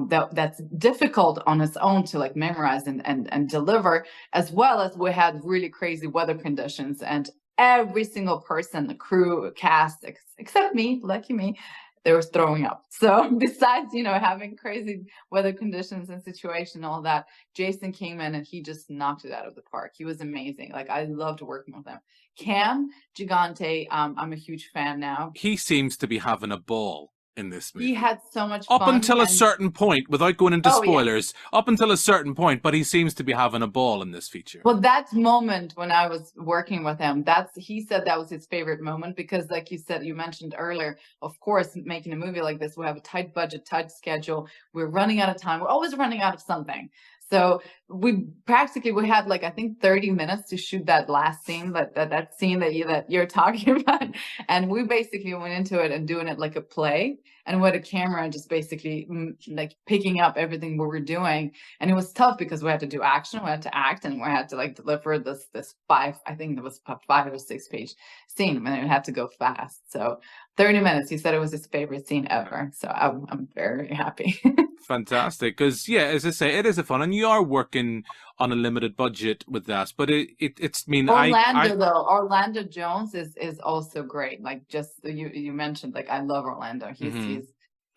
[SPEAKER 14] That's difficult on its own to like memorize and deliver, as well as we had really crazy weather conditions, and every single person, the crew, cast, except me, lucky me, they were throwing up. So besides, having crazy weather conditions and situation, all that, Jason came in and he just knocked it out of the park. He was amazing. Like, I loved working with him. Cam Gigante, I'm a huge fan now.
[SPEAKER 7] He seems to be having a ball in this movie.
[SPEAKER 14] He had so much fun.
[SPEAKER 7] Up until a certain point, without going into spoilers, up until a certain point, but he seems to be having a ball in this feature.
[SPEAKER 14] Well, that moment when I was working with him, he said that was his favorite moment because, like you said, you mentioned earlier, of course, making a movie like this, we have a tight budget, tight schedule. We're running out of time. We're always running out of something. So we had like, I think 30 minutes to shoot that last scene, that scene that you're talking about. And we basically went into it and doing it like a play, and with a camera just basically like picking up everything we were doing. And it was tough because we had to do action, we had to act, and we had to like deliver this 5 or 6 page scene, and it had to go fast. So 30 minutes, he said it was his favorite scene ever. So I'm very happy.
[SPEAKER 7] Fantastic, because as I say, it is a fun, and you are working on a limited budget with that. But it's. I mean,
[SPEAKER 14] Orlando Jones is also great. Like just you mentioned, like I love Orlando.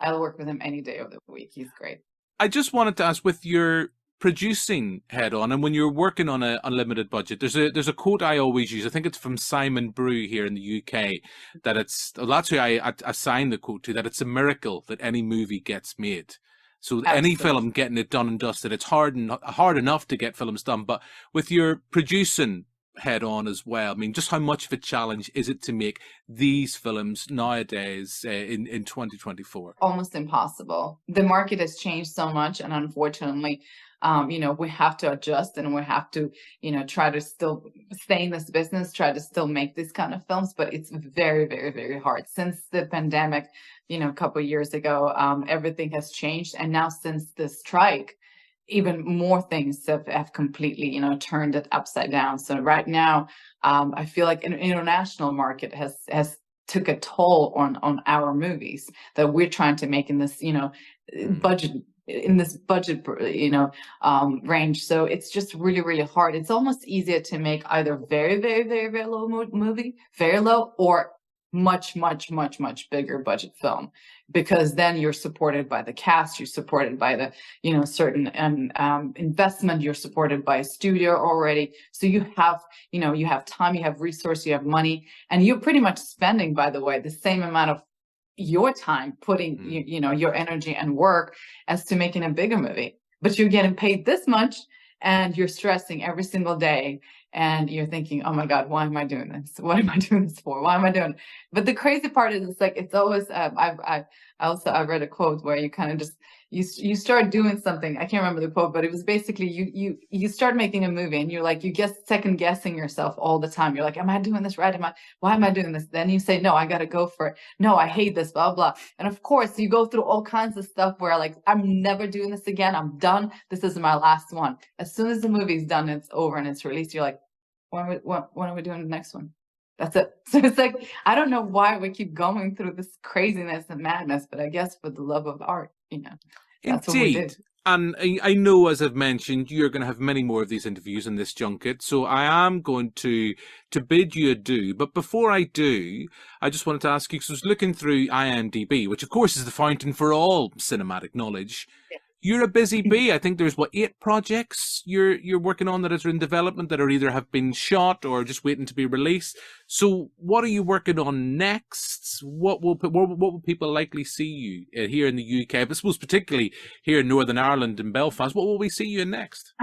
[SPEAKER 14] I'll work with him any day of the week. He's great.
[SPEAKER 7] I just wanted to ask, with your producing head on, and when you're working on a unlimited budget, there's a quote I always use. I think it's from Simon Brew here in the UK. That's who I assign the quote to. That it's a miracle that any movie gets made. So any film getting it done and dusted, it's hard enough to get films done, but with your producing head on as well, I mean, just how much of a challenge is it to make these films nowadays in 2024?
[SPEAKER 14] Almost impossible. The market has changed so much, and unfortunately, we have to adjust, and we have to, try to still stay in this business, try to still make these kind of films, but it's very, very, very hard. Since the pandemic, a couple of years ago, everything has changed. And now since the strike, even more things have completely, turned it upside down. So right now, I feel like an international market has took a toll on our movies that we're trying to make in this, budget range. So it's just really, really hard. It's almost easier to make either very, very, very, very low movie, very low, or much, much, much, much bigger budget film, because then you're supported by the cast, you're supported by the, certain investment, you're supported by a studio already. So you have time, you have resource, you have money, and you're pretty much spending, by the way, the same amount of your time putting, your energy and work as to making a bigger movie, but you're getting paid this much, and you're stressing every single day. And you're thinking, oh my God, why am I doing this? What am I doing this for? Why am I doing it? But the crazy part is, it's like, it's always, I read a quote where you kind of just, you start doing something. I can't remember the quote, but it was basically you start making a movie, and you're like, you get second guessing yourself all the time. You're like, am I doing this right? Why am I doing this? Then you say, no, I got to go for it. No, I hate this, blah, blah. And of course you go through all kinds of stuff where like, I'm never doing this again. I'm done. This is my last one. As soon as the movie's done, it's over and it's released, you're like, when are we doing the next one? That's it. So it's like, I don't know why we keep going through this craziness and madness, but I guess for the love of art, that's what we did.
[SPEAKER 7] And I know, as I've mentioned, you're going to have many more of these interviews in this junket, so I am going to bid you adieu. But before I do, I just wanted to ask you, because I was looking through IMDb, which of course is the fountain for all cinematic knowledge. Yeah. You're a busy bee. I think there's, 8 projects you're working on that are in development that are either have been shot or just waiting to be released. So what are you working on next? What will people likely see you here in the UK? I suppose particularly here in Northern Ireland and Belfast. What will we see you in next?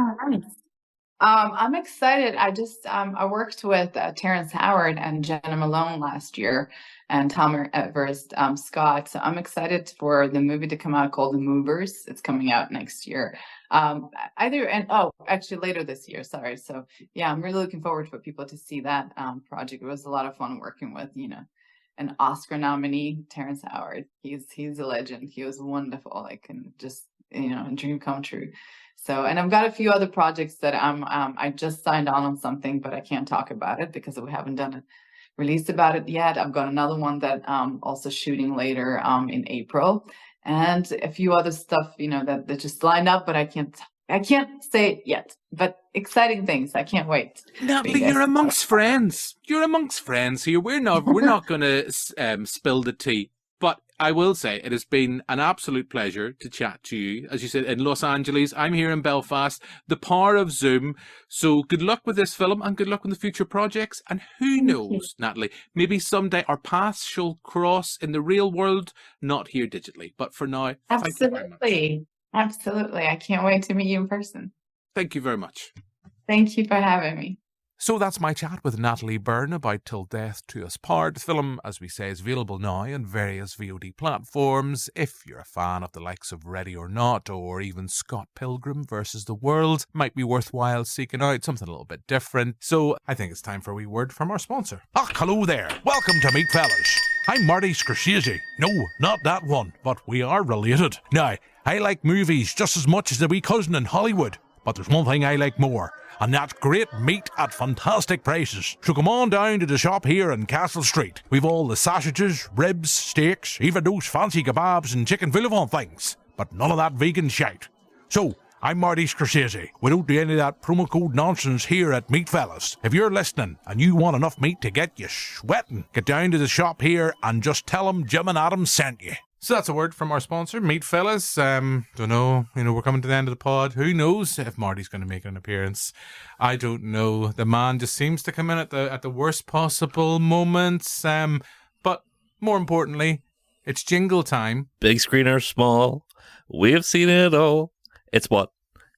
[SPEAKER 14] I'm excited. I worked with Terrence Howard and Jenna Malone last year, and Tom Everest Scott. So I'm excited for the movie to come out called The Movers. It's coming out next year. Actually later this year. Sorry. So yeah, I'm really looking forward for people to see that project. It was a lot of fun working with, an Oscar nominee, Terrence Howard. He's a legend. He was wonderful. A dream come true. So, and I've got a few other projects that I just signed on something, but I can't talk about it because we haven't done a release about it yet. I've got another one that also shooting later in April, and a few other stuff, that just lined up, but I can't say it yet. But exciting things. I can't wait.
[SPEAKER 7] Natalie, you're amongst friends. You're amongst friends here. We're not going to spill the tea. But I will say it has been an absolute pleasure to chat to you. As you said, in Los Angeles, I'm here in Belfast. The power of Zoom. So good luck with this film and good luck with the future projects. And who knows, Natalie, maybe someday our paths shall cross in the real world, not here digitally. But for now, thank you very much.
[SPEAKER 14] Absolutely. I can't wait to meet you in person.
[SPEAKER 7] Thank you very much.
[SPEAKER 14] Thank you for having me.
[SPEAKER 7] So that's my chat with Natalie Burn about Till Death Do Us Part. The film, as we say, is available now on various VOD platforms. If you're a fan of the likes of Ready or Not, or even Scott Pilgrim versus the World, might be worthwhile seeking out something a little bit different. So I think it's time for a wee word from our sponsor.
[SPEAKER 15] Hello there. Welcome to Meet Fellas. I'm Marty Scorsese. No, not that one, but we are related. Now, I like movies just as much as the wee cousin in Hollywood, but there's one thing I like more, and that's great meat at fantastic prices. So come on down to the shop here in Castle Street. We've all the sausages, ribs, steaks, even those fancy kebabs and chicken villevant things, but none of that vegan shite. So, I'm Marty Scorsese. We don't do any of that promo code nonsense here at Meat Fellas. If you're listening and you want enough meat to get you sweating, get down to the shop here and just tell them Jim and Adam sent you.
[SPEAKER 7] So that's a word from our sponsor, Meat Fellas. Don't know, we're coming to the end of the pod. Who knows if Marty's going to make an appearance? I don't know. The man just seems to come in at the worst possible moments. But more importantly, it's jingle time.
[SPEAKER 8] Big screen or small, we've seen it all. It's what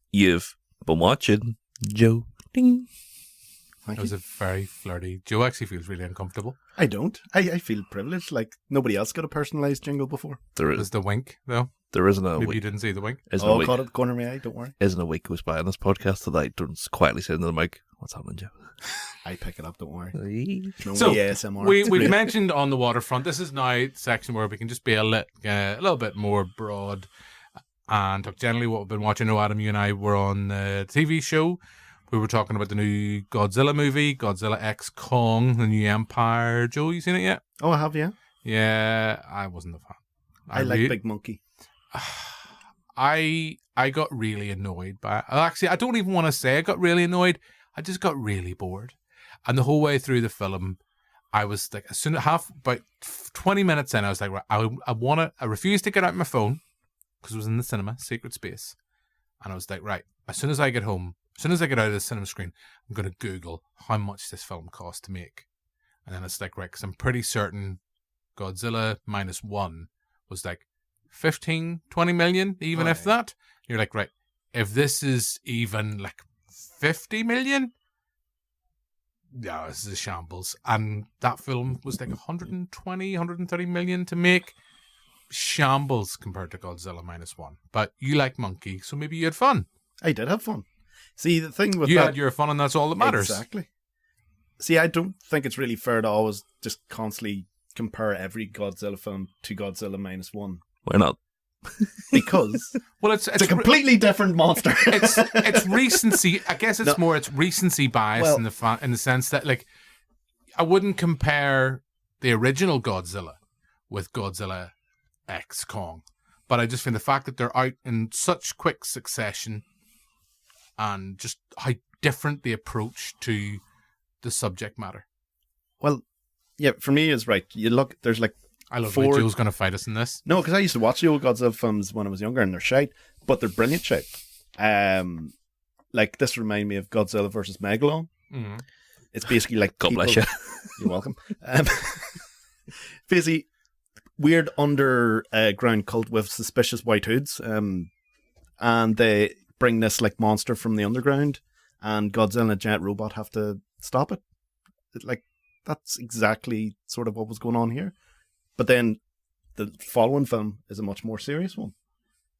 [SPEAKER 8] you've been watching, Joe. Ding.
[SPEAKER 7] That was a very flirty. Joe actually feels really uncomfortable.
[SPEAKER 9] I don't. I feel privileged. Like nobody else got a personalised jingle before.
[SPEAKER 8] There
[SPEAKER 7] is the wink, though.
[SPEAKER 8] There isn't a
[SPEAKER 7] Maybe
[SPEAKER 8] week.
[SPEAKER 7] you didn't see the wink.
[SPEAKER 9] Caught it corner of my eye. Don't worry.
[SPEAKER 8] Isn't a week goes by on this podcast that I don't quietly say into the mic, "What's happening, Joe?"
[SPEAKER 9] I pick it up. Don't worry.
[SPEAKER 8] No
[SPEAKER 7] so
[SPEAKER 8] ASMR.
[SPEAKER 7] We've mentioned on the waterfront. This is now the section where we can just be a little bit more broad and talk generally what we've been watching. I know, Adam, you and I were on the TV show. We were talking about the new Godzilla movie, Godzilla X Kong, the new Empire. Joe, you seen it yet?
[SPEAKER 9] Oh, I have, yeah.
[SPEAKER 7] Yeah, I wasn't a fan.
[SPEAKER 9] I like Big Monkey.
[SPEAKER 7] I got really annoyed by it. Actually, I don't even want to say I got really annoyed. I just got really bored. And the whole way through the film, I was like, as soon as about 20 minutes in, I was like, right, I refused to get out my phone because it was in the cinema, secret space. And I was like, right, as soon as I get home, as soon as I get out of the cinema screen, I'm going to Google how much this film cost to make. And then it's like, right, because I'm pretty certain Godzilla -1 was like 15, 20 million, even if that. You're like, right, if this is even like 50 million, yeah, this is a shambles. And that film was like 120, 130 million to make. Shambles compared to Godzilla -1. But you like Monkey, so maybe you had fun.
[SPEAKER 9] I did have fun. See, the thing with
[SPEAKER 7] you
[SPEAKER 9] that,
[SPEAKER 7] had your fun, and that's all that matters.
[SPEAKER 9] Exactly. See, I don't think it's really fair to always just constantly compare every Godzilla film to Godzilla -1.
[SPEAKER 8] Why not?
[SPEAKER 9] Because
[SPEAKER 7] well, it's
[SPEAKER 9] a completely different monster.
[SPEAKER 7] it's recency. I guess it's recency bias in the sense that, like, I wouldn't compare the original Godzilla with Godzilla X Kong, But I just find the fact that they're out in such quick succession and just how different the approach to the subject matter.
[SPEAKER 9] Well, yeah, for me is right. You look, there's like
[SPEAKER 7] I love
[SPEAKER 9] 4...
[SPEAKER 7] that Joe's going to fight us in this.
[SPEAKER 9] No, because I used to watch the old Godzilla films when I was younger, and they're shite, but they're brilliant shite. Like this remind me of Godzilla versus Megalon.
[SPEAKER 7] Mm-hmm.
[SPEAKER 9] It's basically like
[SPEAKER 8] God bless you.
[SPEAKER 9] You're welcome. Basically, weird underground cult with suspicious white hoods, and they bring this like monster from the underground, and Godzilla and a giant robot have to stop it. Like that's exactly sort of what was going on here. But then the following film is a much more serious one.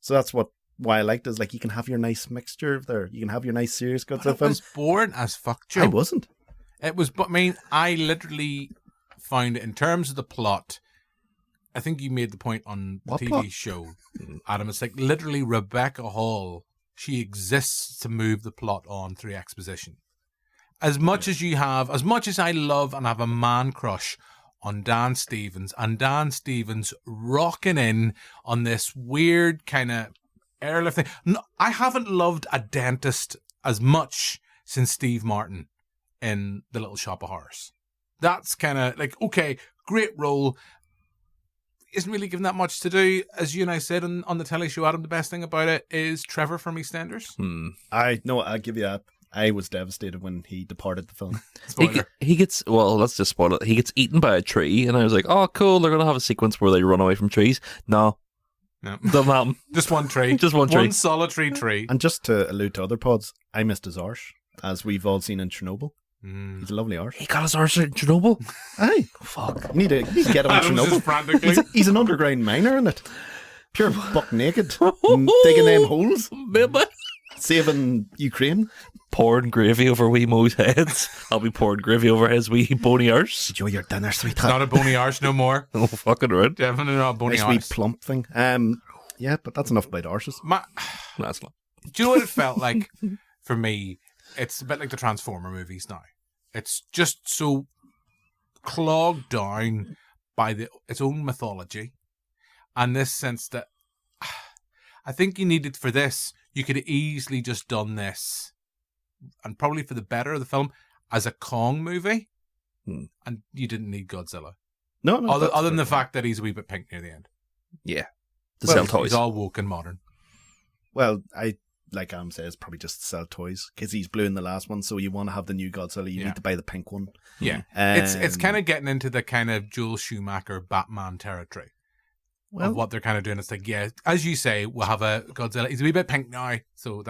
[SPEAKER 9] So that's why I liked it, is like you can have your nice mixture there. You can have your nice serious Godzilla film.
[SPEAKER 7] It was boring as fuck, Joe.
[SPEAKER 9] I wasn't.
[SPEAKER 7] It was, but I mean, I literally found it in terms of the plot. I think you made the point on the
[SPEAKER 9] What
[SPEAKER 7] TV
[SPEAKER 9] plot?
[SPEAKER 7] show, Adam. It's like literally Rebecca Hall. She exists to move the plot on through exposition. As much as you have, as much as I love and have a man crush on Dan Stevens, and Dan Stevens rocking in on this weird kind of airlift thing. No, I haven't loved a dentist as much since Steve Martin in The Little Shop of Horrors. That's kind of like, okay, great role. Isn't really given that much to do. As you and I said on the telly show, Adam, the best thing about it is Trevor from EastEnders.
[SPEAKER 9] I'll give you that. I was devastated when he departed the film.
[SPEAKER 8] He gets, well, let's just spoil it. He gets eaten by a tree, and I was like, oh, cool, they're going to have a sequence where they run away from trees. No. Doesn't happen.
[SPEAKER 7] Just one tree.
[SPEAKER 8] Just one tree.
[SPEAKER 7] One solitary tree.
[SPEAKER 9] And just to allude to other pods, I missed his arse, as we've all seen in Chernobyl. He's a lovely arse.
[SPEAKER 8] He got his arse in Chernobyl?
[SPEAKER 9] Aye.
[SPEAKER 8] Fuck.
[SPEAKER 9] You need to get him in
[SPEAKER 7] Adam's just
[SPEAKER 9] Chernobyl.
[SPEAKER 7] frantically.
[SPEAKER 9] He's an underground miner in it. Pure buck naked. Digging them holes.
[SPEAKER 8] Baby.
[SPEAKER 9] Saving Ukraine.
[SPEAKER 8] Pouring gravy over wee Mo's heads. I'll be pouring gravy over his wee bony arse.
[SPEAKER 9] Enjoy your dinner,
[SPEAKER 7] It's
[SPEAKER 9] sweetheart.
[SPEAKER 7] not a bony arse no more.
[SPEAKER 8] Oh, fucking right.
[SPEAKER 7] Definitely not a bony
[SPEAKER 9] Nice wee
[SPEAKER 7] arse.
[SPEAKER 9] plump thing. Yeah, but that's enough about arses.
[SPEAKER 8] That's not.
[SPEAKER 7] Do you know what it felt like for me? It's a bit like the Transformer movies now. It's just so clogged down by its own mythology, and this sense that I think you needed for this. You could have easily just done this, and probably for the better of the film, as a Kong movie, and you didn't need Godzilla.
[SPEAKER 9] No,
[SPEAKER 7] other than the fact that he's a wee bit pink near the end.
[SPEAKER 8] Yeah, sell toys.
[SPEAKER 7] He's all woke and modern.
[SPEAKER 9] Well, like Adam says, probably just to sell toys, because he's blue in the last one, so you want to have the new Godzilla, you need to buy the pink one.
[SPEAKER 7] Yeah, it's kind of getting into the kind of Joel Schumacher Batman territory of what they're kind of doing. It's like, yeah, as you say, we'll have a Godzilla. He's a wee bit pink now, so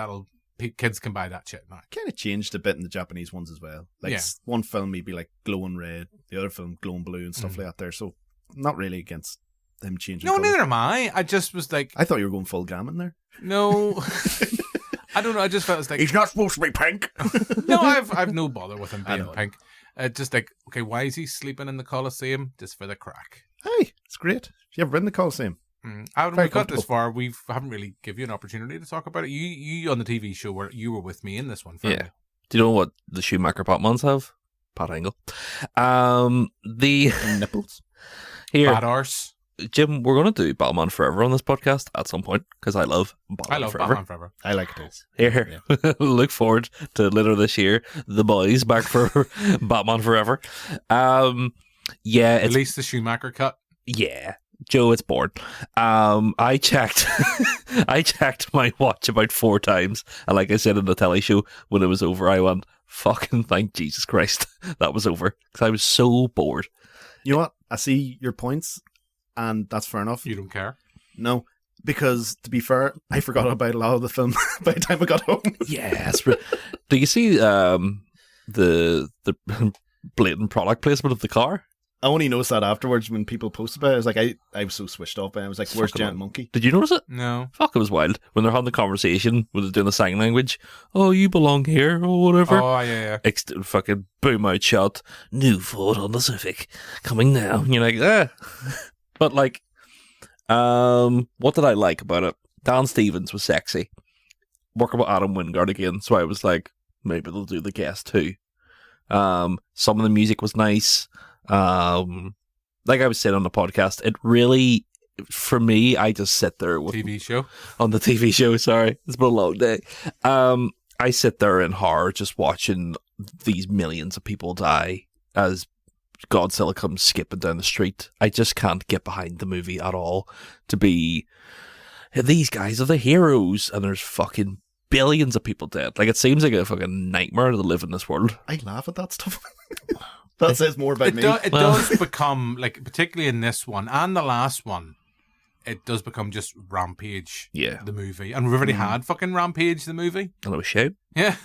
[SPEAKER 7] kids can buy that shit now.
[SPEAKER 9] Kind of changed a bit in the Japanese ones as well. Like one film maybe like glowing red, the other film glowing blue and stuff like that there. So not really against them changing.
[SPEAKER 7] No,
[SPEAKER 9] colours.
[SPEAKER 7] neither am I. I just was like,
[SPEAKER 9] I thought you were going full gammon there.
[SPEAKER 7] No. I don't know. I just felt it's like
[SPEAKER 9] he's not supposed to be pink.
[SPEAKER 7] No, I've no bother with him being pink. Just like, okay, why is he sleeping in the Coliseum? Just for the crack.
[SPEAKER 9] Hey, it's great. Have you ever been to the Coliseum?
[SPEAKER 7] When we got this far, we haven't really given you an opportunity to talk about it. You on the TV show where you were with me in this one.
[SPEAKER 8] Yeah. Do you know what the Schumacher Batmans have? Pat angle. The
[SPEAKER 9] nipples.
[SPEAKER 8] Here,
[SPEAKER 7] bad arse.
[SPEAKER 8] Jim, we're going to do Batman Forever on this podcast at some point, because I love Batman Forever.
[SPEAKER 7] Batman Forever.
[SPEAKER 9] I like it.
[SPEAKER 8] Here, look forward to later this year, the boys back for Batman Forever. Yeah,
[SPEAKER 7] at least the Schumacher cut.
[SPEAKER 8] Yeah, Joe, it's bored. I checked my watch about 4 times, and like I said in the telly show, when it was over, I went, fucking thank Jesus Christ that was over, because I was so bored.
[SPEAKER 9] You know what? I see your points, and that's fair enough.
[SPEAKER 7] You don't care?
[SPEAKER 9] No, because to be fair, I forgot about a lot of the film by the time I got home.
[SPEAKER 8] Yes. Do you see the blatant product placement of the car?
[SPEAKER 9] I only noticed that afterwards when people posted about it. I was like, I was so switched off, and I was like, where's Giant Monkey?
[SPEAKER 8] Did you notice it?
[SPEAKER 7] No.
[SPEAKER 8] Fuck, it was wild. When they're having the conversation, when they're doing the sign language, oh, you belong here, or whatever.
[SPEAKER 7] Oh, yeah.
[SPEAKER 8] Fucking boom out shot, new Ford on the Civic, coming now. And you're like, ah. But like, what did I like about it? Dan Stevens was sexy. Working with Adam Wingard again, so I was like, maybe they'll do the guest too. Some of the music was nice. Like I was saying on the podcast, it really for me, I just sit there with
[SPEAKER 7] TV show
[SPEAKER 8] on the TV show. Sorry, it's been a long day. I sit there in horror, just watching these millions of people die as Godzilla comes skipping down the street. I just can't get behind the movie at all. To be these guys are the heroes, and there's fucking billions of people dead. Like, it seems like a fucking nightmare to live in this world.
[SPEAKER 9] I laugh at that stuff. That says more about me.
[SPEAKER 7] It does become, like, particularly in this one and the last one, it does become just Rampage, the movie. And we've already had fucking Rampage, the movie.
[SPEAKER 8] And it was shit.
[SPEAKER 7] Yeah.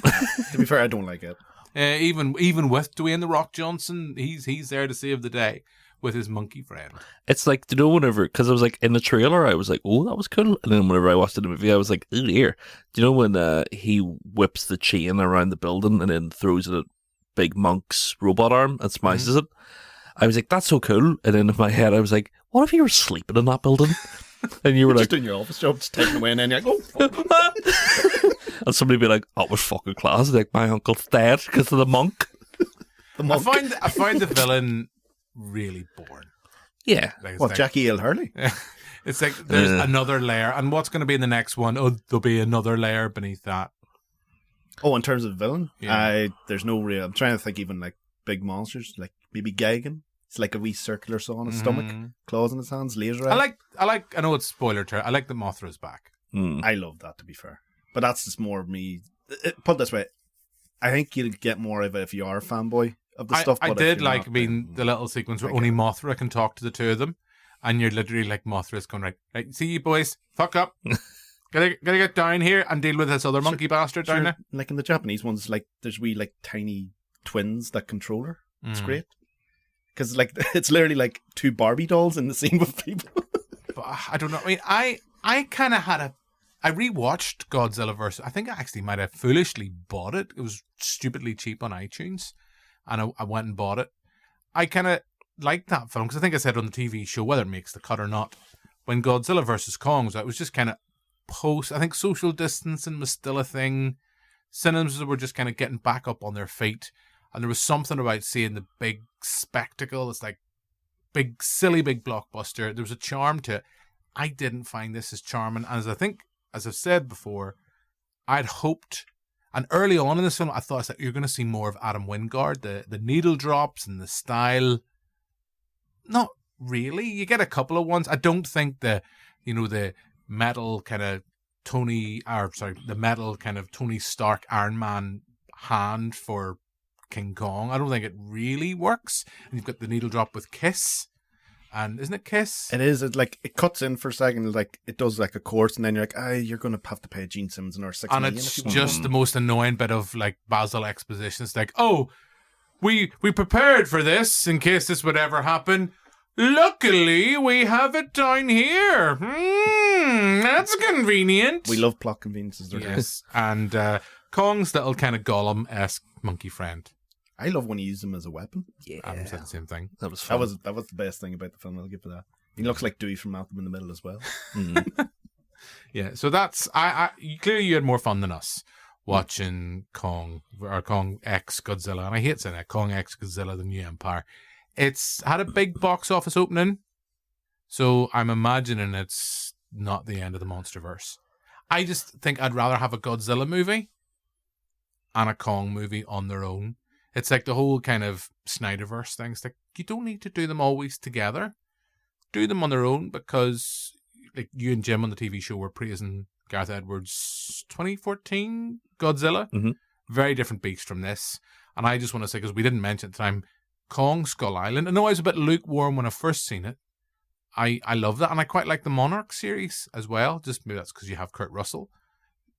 [SPEAKER 9] To be fair, I don't like it.
[SPEAKER 7] Even with Dwayne The Rock Johnson, he's there to save the day with his monkey friend.
[SPEAKER 8] It's like, do you know, whenever, because I was like, in the trailer, I was like, oh, that was cool. And then whenever I watched the movie, I was like, oh dear. Do you know when he whips the chain around the building and then throws it at Big Monk's robot arm and smashes it? I was like, that's so cool. And then in my head, I was like, what if you were sleeping in that building? And you were
[SPEAKER 9] just
[SPEAKER 8] like,
[SPEAKER 9] doing your office job, just taking away, and then you're like, oh.
[SPEAKER 8] And somebody be like, that was fucking class. Like, my uncle's dead because of the monk.
[SPEAKER 7] I find the villain really boring.
[SPEAKER 8] Yeah.
[SPEAKER 7] Like,
[SPEAKER 9] what, Jackie L. Hurley?
[SPEAKER 7] It's like there's another layer, and what's going to be in the next one? Oh, there'll be another layer beneath that.
[SPEAKER 9] Oh, in terms of villain,
[SPEAKER 7] Yeah.
[SPEAKER 9] There's no real. I'm trying to think even like big monsters, like maybe Gigan. It's like a wee circular saw on his stomach, claws in his hands, laser eye.
[SPEAKER 7] I know it's spoiler territory. I like that Mothra's back.
[SPEAKER 9] I love that, to be fair, but that's just more of me. Put it this way, I think you'll get more of it if you are a fanboy of the stuff.
[SPEAKER 7] I
[SPEAKER 9] but
[SPEAKER 7] did
[SPEAKER 9] if you're
[SPEAKER 7] like
[SPEAKER 9] not,
[SPEAKER 7] being the little sequence where only Mothra can talk to the two of them, and you're literally like, Mothra's going, right, see you boys, fuck up. Gotta get down here and deal with this other monkey bastard down there.
[SPEAKER 9] Like in the Japanese ones, like there's wee like tiny twins that control her. It's great. Because like it's literally like two Barbie dolls in the scene with people.
[SPEAKER 7] But I don't know. I mean, I kind of I rewatched Godzilla vs. I think I actually might have foolishly bought it. It was stupidly cheap on iTunes, and I went and bought it. I kind of liked that film because I think I said on the TV show, whether it makes the cut or not, when Godzilla vs. Kong was out, it was just kind of post. I think social distancing was still a thing. Cinemas were just kind of getting back up on their feet. And there was something about seeing the big spectacle. It's like big, silly, big blockbuster. There was a charm to it. I didn't find this as charming. And as I've said before, I'd hoped, and early on in this film, I thought that you're going to see more of Adam Wingard, the needle drops and the style. Not really. You get a couple of ones. I don't think the metal kind of the metal kind of Tony Stark Iron Man hand for King Kong. I don't think it really works. And you've got the needle drop with Kiss. And isn't it Kiss?
[SPEAKER 9] It is. It like it cuts in for a second, like it does like a chorus, and then you're like, you're going to have to pay Gene Simmons another $6 million.
[SPEAKER 7] And it's just the most annoying bit of like Basil exposition. It's like, oh, we prepared for this in case this would ever happen. Luckily, we have it down here. That's convenient.
[SPEAKER 9] We love plot conveniences.
[SPEAKER 7] Yes, and Kong's little kind of Gollum-esque monkey friend.
[SPEAKER 9] I love when he uses him as a weapon.
[SPEAKER 7] Yeah, I said the same thing.
[SPEAKER 8] That was fun.
[SPEAKER 9] That was the best thing about the film. I'll give it that. He looks like Dewey from Malcolm in the Middle as well.
[SPEAKER 7] Yeah, so that's clearly you had more fun than us watching Kong X Godzilla, and I hate saying that, Kong X Godzilla: The New Empire. It's had a big box office opening, so I'm imagining it's not the end of the MonsterVerse. I just think I'd rather have a Godzilla movie and a Kong movie on their own. It's like the whole kind of Snyderverse thing. It's like, you don't need to do them always together. Do them on their own, because like you and Jim on the TV show were praising Gareth Edwards' 2014 Godzilla.
[SPEAKER 8] Mm-hmm.
[SPEAKER 7] Very different beast from this. And I just want to say, because we didn't mention at the time, Kong Skull Island. I know I was a bit lukewarm when I first seen it. I love that. And I quite like the Monarch series as well. Just maybe that's because you have Kurt Russell.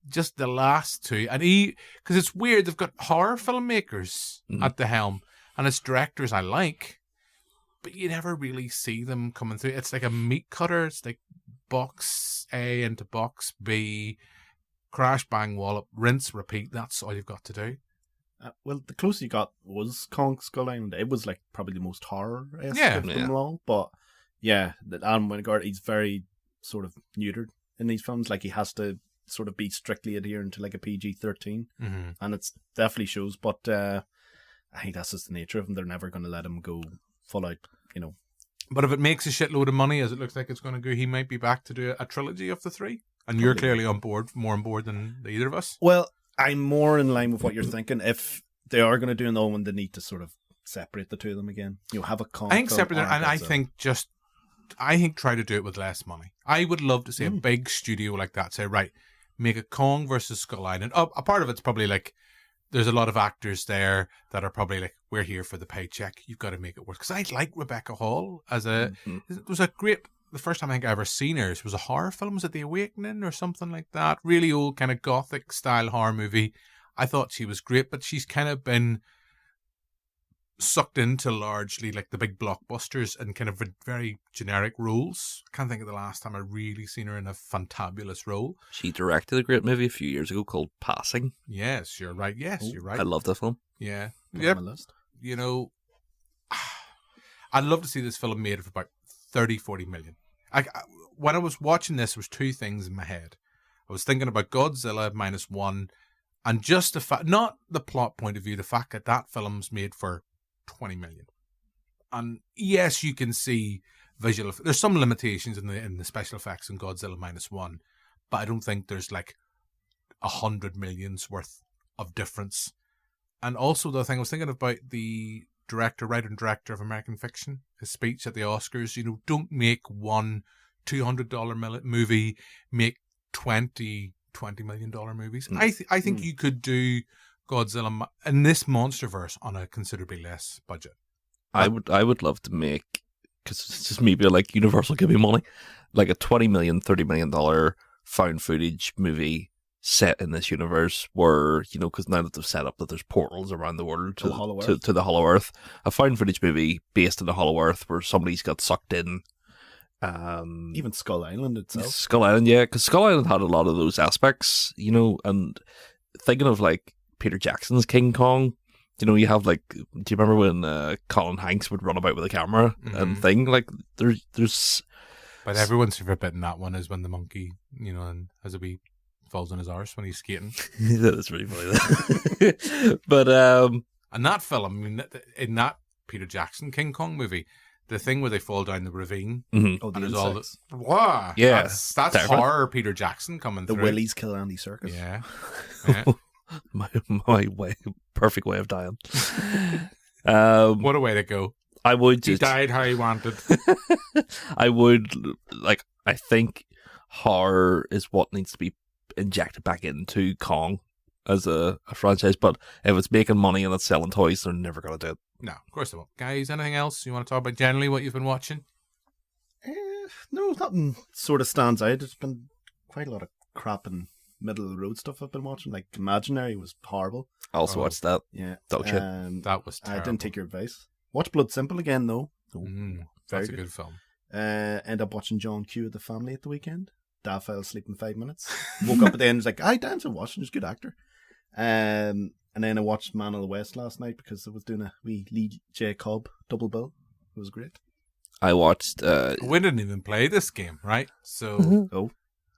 [SPEAKER 7] Just the last two. And because it's weird, they've got horror filmmakers at the helm. And it's directors I like. But you never really see them coming through. It's like a meat cutter. It's like box A into box B. Crash, bang, wallop, rinse, repeat. That's all you've got to do.
[SPEAKER 9] Well, the closest you got was Kong Skull Island. It was like probably the most horror-esque of them all. But yeah, Adam Wingard, he's very sort of neutered in these films. Like he has to sort of be strictly adhering to like a PG-13, and it's definitely shows. But I think that's just the nature of them. They're never going to let him go full out,
[SPEAKER 7] But if it makes a shitload of money, as it looks like it's going to go, he might be back to do a trilogy of the three. And you're clearly more on board than either of us.
[SPEAKER 9] Well, I'm more in line with what you're thinking. If they are going to do another one, they need to sort of separate the two of them again. You know, have a con.
[SPEAKER 7] I think separate, and I think try to do it with less money. I would love to see a big studio like that say, right, make a Kong versus Skull Island. Oh, a part of it's probably like, there's a lot of actors there that are probably like, we're here for the paycheck. You've got to make it work. Because I like Rebecca Hall as it was a great, the first time I think I ever seen her, it was a horror film. Was it The Awakening or something like that? Really old kind of gothic style horror movie. I thought she was great, but she's kind of been sucked into largely like the big blockbusters and kind of very generic roles. I can't think of the last time I really seen her in a fantabulous role.
[SPEAKER 8] She directed a great movie a few years ago called Passing.
[SPEAKER 7] Yes, you're right. You're right.
[SPEAKER 8] I love that film.
[SPEAKER 7] Yeah. Yep. You know, I'd love to see this film made for about 30-40 million. When I was watching this, there was two things in my head. I was thinking about Godzilla -1 and just the fact, not the plot point of view, the fact that that film's made for 20 million. And yes, you can see there's some limitations in the special effects in Godzilla -1, but I don't think there's like 100 million's worth of difference. And also the thing I was thinking about, the writer and director of American Fiction, his speech at the Oscars, you know, don't make one $200 movie, make 20 $20 million movies. I think you could do Godzilla in this MonsterVerse on a considerably less budget.
[SPEAKER 8] I would love to make, because it's just maybe like Universal give me money, like a $20 million, $30 million found footage movie set in this universe where, you know, because now that they've set up that there's portals around the world to the Hollow Earth, a found footage movie based in the Hollow Earth where somebody's got sucked in.
[SPEAKER 9] Even Skull Island itself.
[SPEAKER 8] Skull Island, yeah, because Skull Island had a lot of those aspects, you know, and thinking of like Peter Jackson's King Kong, you know, you have like, do you remember when Colin Hanks would run about with a camera and thing? Like, there's...
[SPEAKER 7] But everyone's favorite bit in that one is when the monkey, you know, and has a wee falls on his arse when he's skating.
[SPEAKER 8] That is really funny. But,
[SPEAKER 7] and that film, I mean, in that Peter Jackson King Kong movie, the thing where they fall down the ravine,
[SPEAKER 9] oh, the
[SPEAKER 7] and
[SPEAKER 9] insects.
[SPEAKER 7] all this, wow,
[SPEAKER 8] yeah,
[SPEAKER 7] that's
[SPEAKER 8] terrifying.
[SPEAKER 7] horror Peter Jackson coming through.
[SPEAKER 9] The Willies kill Andy Serkis.
[SPEAKER 7] Yeah.
[SPEAKER 8] my way, perfect way of dying.
[SPEAKER 7] What a way to go.
[SPEAKER 8] I would
[SPEAKER 7] he died how he wanted.
[SPEAKER 8] I would, like, I think horror is what needs to be injected back into Kong as a franchise, but if it's making money and it's selling toys, they're never going to do it.
[SPEAKER 7] No, of course they won't. Guys, anything else you want to talk about generally what you've been watching?
[SPEAKER 9] No, nothing sort of stands out. There's been quite a lot of crap and middle of the road stuff I've been watching. Like Imaginary was horrible.
[SPEAKER 8] I also watched that.
[SPEAKER 9] Yeah.
[SPEAKER 8] Dog shit.
[SPEAKER 7] That was terrible.
[SPEAKER 9] I didn't take your advice. Watch Blood Simple again though.
[SPEAKER 7] That's a good film.
[SPEAKER 9] End up watching John Q with the family at the weekend. Dad fell asleep in 5 minutes. Woke up at the end and was like, I dance and watching. He's a good actor. And then I watched Man of the West last night because I was doing a wee Lee J. Cobb double bill. It was great.
[SPEAKER 8] I watched...
[SPEAKER 7] we didn't even play this game, right? So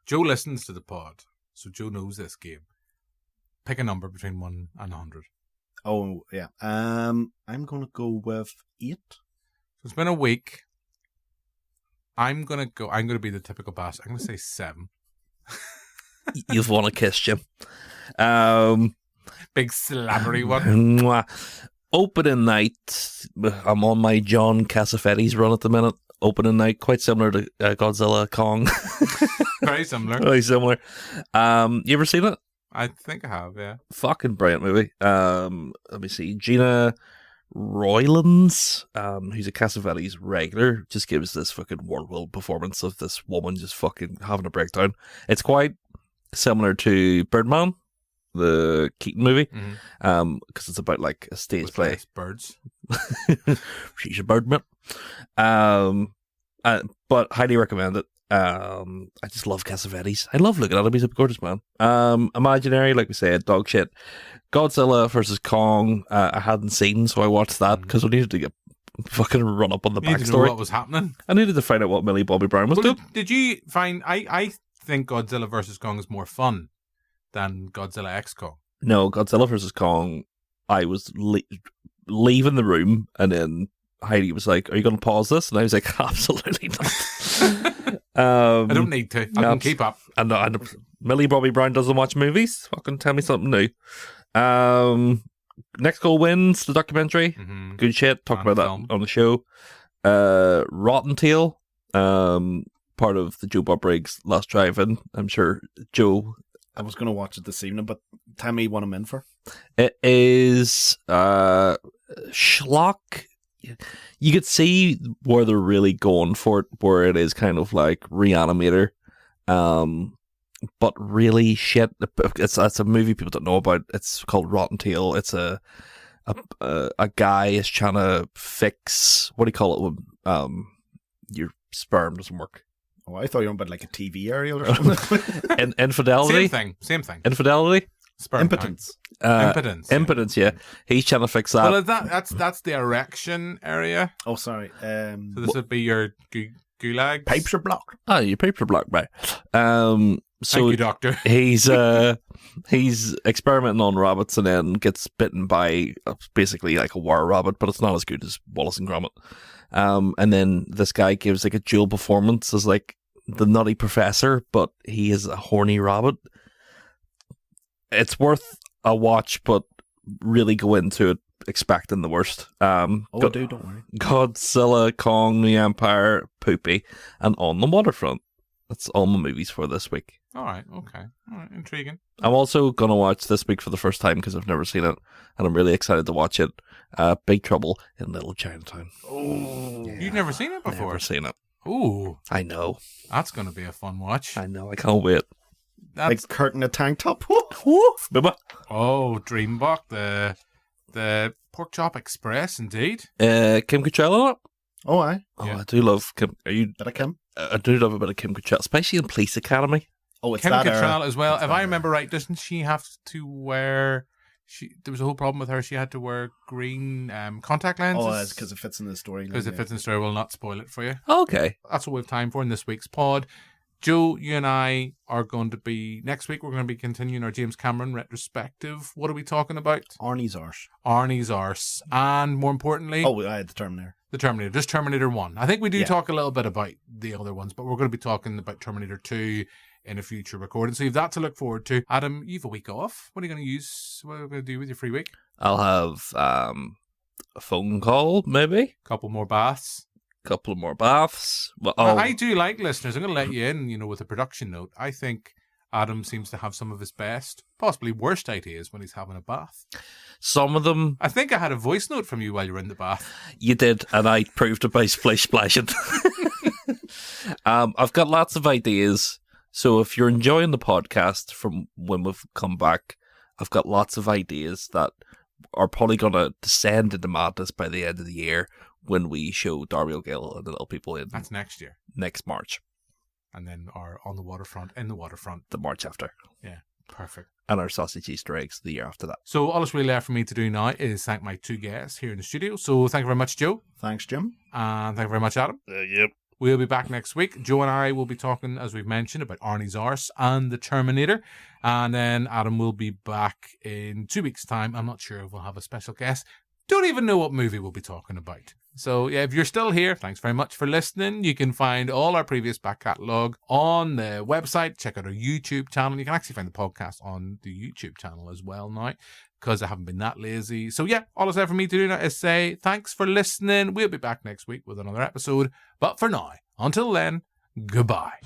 [SPEAKER 7] Joe listens to the pod, so Joe knows this game. Pick a number between 1 and 100.
[SPEAKER 9] Oh, yeah. I'm going to go with 8.
[SPEAKER 7] So it's been a week. I'm going to be the typical bastard. I'm going to say 7.
[SPEAKER 8] You've won a kiss, Jim.
[SPEAKER 7] Big slabbery one.
[SPEAKER 8] Opening night. I'm on my John Cassavetes run at the minute. Opening night, quite similar to Godzilla Kong.
[SPEAKER 7] Very similar.
[SPEAKER 8] Very similar. You ever seen it?
[SPEAKER 7] I think I have, yeah.
[SPEAKER 8] Fucking brilliant movie. Let me see. Gina Roilands, who's a Cassavetes regular, just gives this fucking whirlwind performance of this woman just fucking having a breakdown. It's quite similar to Birdman, the Keaton movie, because it's about like a stage play.
[SPEAKER 7] Birds.
[SPEAKER 8] She's a birdman. But highly recommend it. I just love Cassavetes. I love looking at him. He's a gorgeous man. Imaginary, like we said, dog shit. Godzilla versus Kong, I hadn't seen, so I watched that because I needed to get fucking run up on the backstory.
[SPEAKER 7] Know what was happening.
[SPEAKER 8] I needed to find out what Millie Bobby Brown was doing.
[SPEAKER 7] Did you find? I think Godzilla versus Kong is more fun than Godzilla X Kong.
[SPEAKER 8] No, Godzilla versus Kong. I was leaving the room and then Heidi was like, "Are you going to pause this?" And I was like, "Absolutely not."
[SPEAKER 7] I don't need to. I can keep up.
[SPEAKER 8] And Millie Bobby Brown doesn't watch movies. Fucking tell me something new. Next Goal Wins, the documentary.
[SPEAKER 7] Mm-hmm.
[SPEAKER 8] Good shit. Talked about that on the show. Rotten Tail, part of the Joe Bob Briggs Last Drive-In. I'm sure Joe...
[SPEAKER 9] I was going to watch it this evening, but tell me what I'm in for.
[SPEAKER 8] It is schlock. You could see where they're really going for it, where it is kind of like Reanimator. But really shit. It's a movie people don't know about. It's called Rotten Tail. It's a guy is trying to fix, what do you call it when your sperm doesn't work.
[SPEAKER 9] Oh, I thought you were about like a TV aerial or something.
[SPEAKER 8] Infidelity.
[SPEAKER 7] Same thing.
[SPEAKER 8] Infidelity.
[SPEAKER 7] Sperm
[SPEAKER 9] impotence.
[SPEAKER 8] Impotence. Yeah. He's trying to fix that.
[SPEAKER 7] Well, that's the erection area.
[SPEAKER 9] Oh, sorry.
[SPEAKER 7] So this would be your gulag.
[SPEAKER 9] Pipes are blocked.
[SPEAKER 8] Oh, your pipes are blocked, mate. So
[SPEAKER 7] thank you, doctor.
[SPEAKER 8] he's experimenting on rabbits and then gets bitten by basically like a wire rabbit, but it's not as good as Wallace and Gromit. And then this guy gives like a dual performance as like the nutty professor, but he is a horny rabbit. It's worth a watch, but really go into it expecting the worst.
[SPEAKER 9] Don't worry.
[SPEAKER 8] Godzilla, Kong, the Empire, Poopy, and On the Waterfront. That's all my movies for this week.
[SPEAKER 7] All right, okay. All right, intriguing.
[SPEAKER 8] I'm also going to watch this week for the first time because I've never seen it, and I'm really excited to watch it. Big Trouble in Little Chinatown.
[SPEAKER 7] Oh, yeah. You've never seen it before?
[SPEAKER 8] Never seen it.
[SPEAKER 7] Ooh.
[SPEAKER 8] I know.
[SPEAKER 7] That's going to be a fun watch.
[SPEAKER 8] I know, I can't wait.
[SPEAKER 9] Like Kurt in a tank top.
[SPEAKER 7] Oh, Dreambok, the Pork Chop Express, indeed.
[SPEAKER 8] Kim Cattrall on it?
[SPEAKER 9] Oh, aye.
[SPEAKER 8] Oh,
[SPEAKER 7] yeah.
[SPEAKER 8] I do love Kim. Are you?
[SPEAKER 9] Bit of Kim?
[SPEAKER 8] I do love a bit of Kim Cattrall, especially in Police Academy.
[SPEAKER 9] Oh, it's
[SPEAKER 7] Kim
[SPEAKER 9] that
[SPEAKER 7] Cattrall
[SPEAKER 9] era.
[SPEAKER 7] as well. If I remember right, doesn't she have to wear... There was a whole problem with her. She had to wear green contact lenses.
[SPEAKER 9] Oh, it's because it fits in the story.
[SPEAKER 7] Because it fits in the story. We'll not spoil it for you.
[SPEAKER 8] Okay.
[SPEAKER 7] That's what we have time for in this week's pod. Joe, you and I are going to be... Next week, we're going to be continuing our James Cameron retrospective. What are we talking about?
[SPEAKER 9] Arnie's arse.
[SPEAKER 7] Arnie's arse. And more importantly...
[SPEAKER 9] Oh, I had the Terminator.
[SPEAKER 7] The Terminator. Just Terminator 1. I think we do talk a little bit about the other ones, but we're going to be talking about Terminator 2 in a future recording. So you've that to look forward to. Adam, you've a week off. What are you going to use? What are you going to do with your free week?
[SPEAKER 8] I'll have a phone call, maybe.
[SPEAKER 7] Couple more baths.
[SPEAKER 8] Couple of more baths. Well,
[SPEAKER 7] I do like listeners. I'm going to let you in, with a production note. I think Adam seems to have some of his best, possibly worst ideas when he's having a bath.
[SPEAKER 8] Some of them...
[SPEAKER 7] I think I had a voice note from you while you were in the bath.
[SPEAKER 8] You did, and I proved it by splish splashing. I've got lots of ideas. So if you're enjoying the podcast from when we've come back, I've got lots of ideas that are probably going to descend into madness by the end of the year when we show Darby O'Gill and the Little People in.
[SPEAKER 7] That's next year.
[SPEAKER 8] Next March.
[SPEAKER 7] And then our On the Waterfront, in the Waterfront.
[SPEAKER 8] The March after.
[SPEAKER 7] Yeah, perfect.
[SPEAKER 8] And our Sausage Easter eggs the year after that.
[SPEAKER 7] So all that's really left for me to do now is thank my two guests here in the studio. So thank you very much, Joe.
[SPEAKER 9] Thanks, Jim.
[SPEAKER 7] And thank you very much, Adam.
[SPEAKER 8] Yep.
[SPEAKER 7] We'll be back next week. Joe and I will be talking, as we've mentioned, about Arnie's arse and the Terminator. And then Adam will be back in 2 weeks' time. I'm not sure if we'll have a special guest. Don't even know what movie we'll be talking about. So, yeah, if you're still here, thanks very much for listening. You can find all our previous back catalogue on the website. Check out our YouTube channel. You can actually find the podcast on the YouTube channel as well now, because I haven't been that lazy. So, yeah, all that's left for me to do now is say thanks for listening. We'll be back next week with another episode. But for now, until then, goodbye.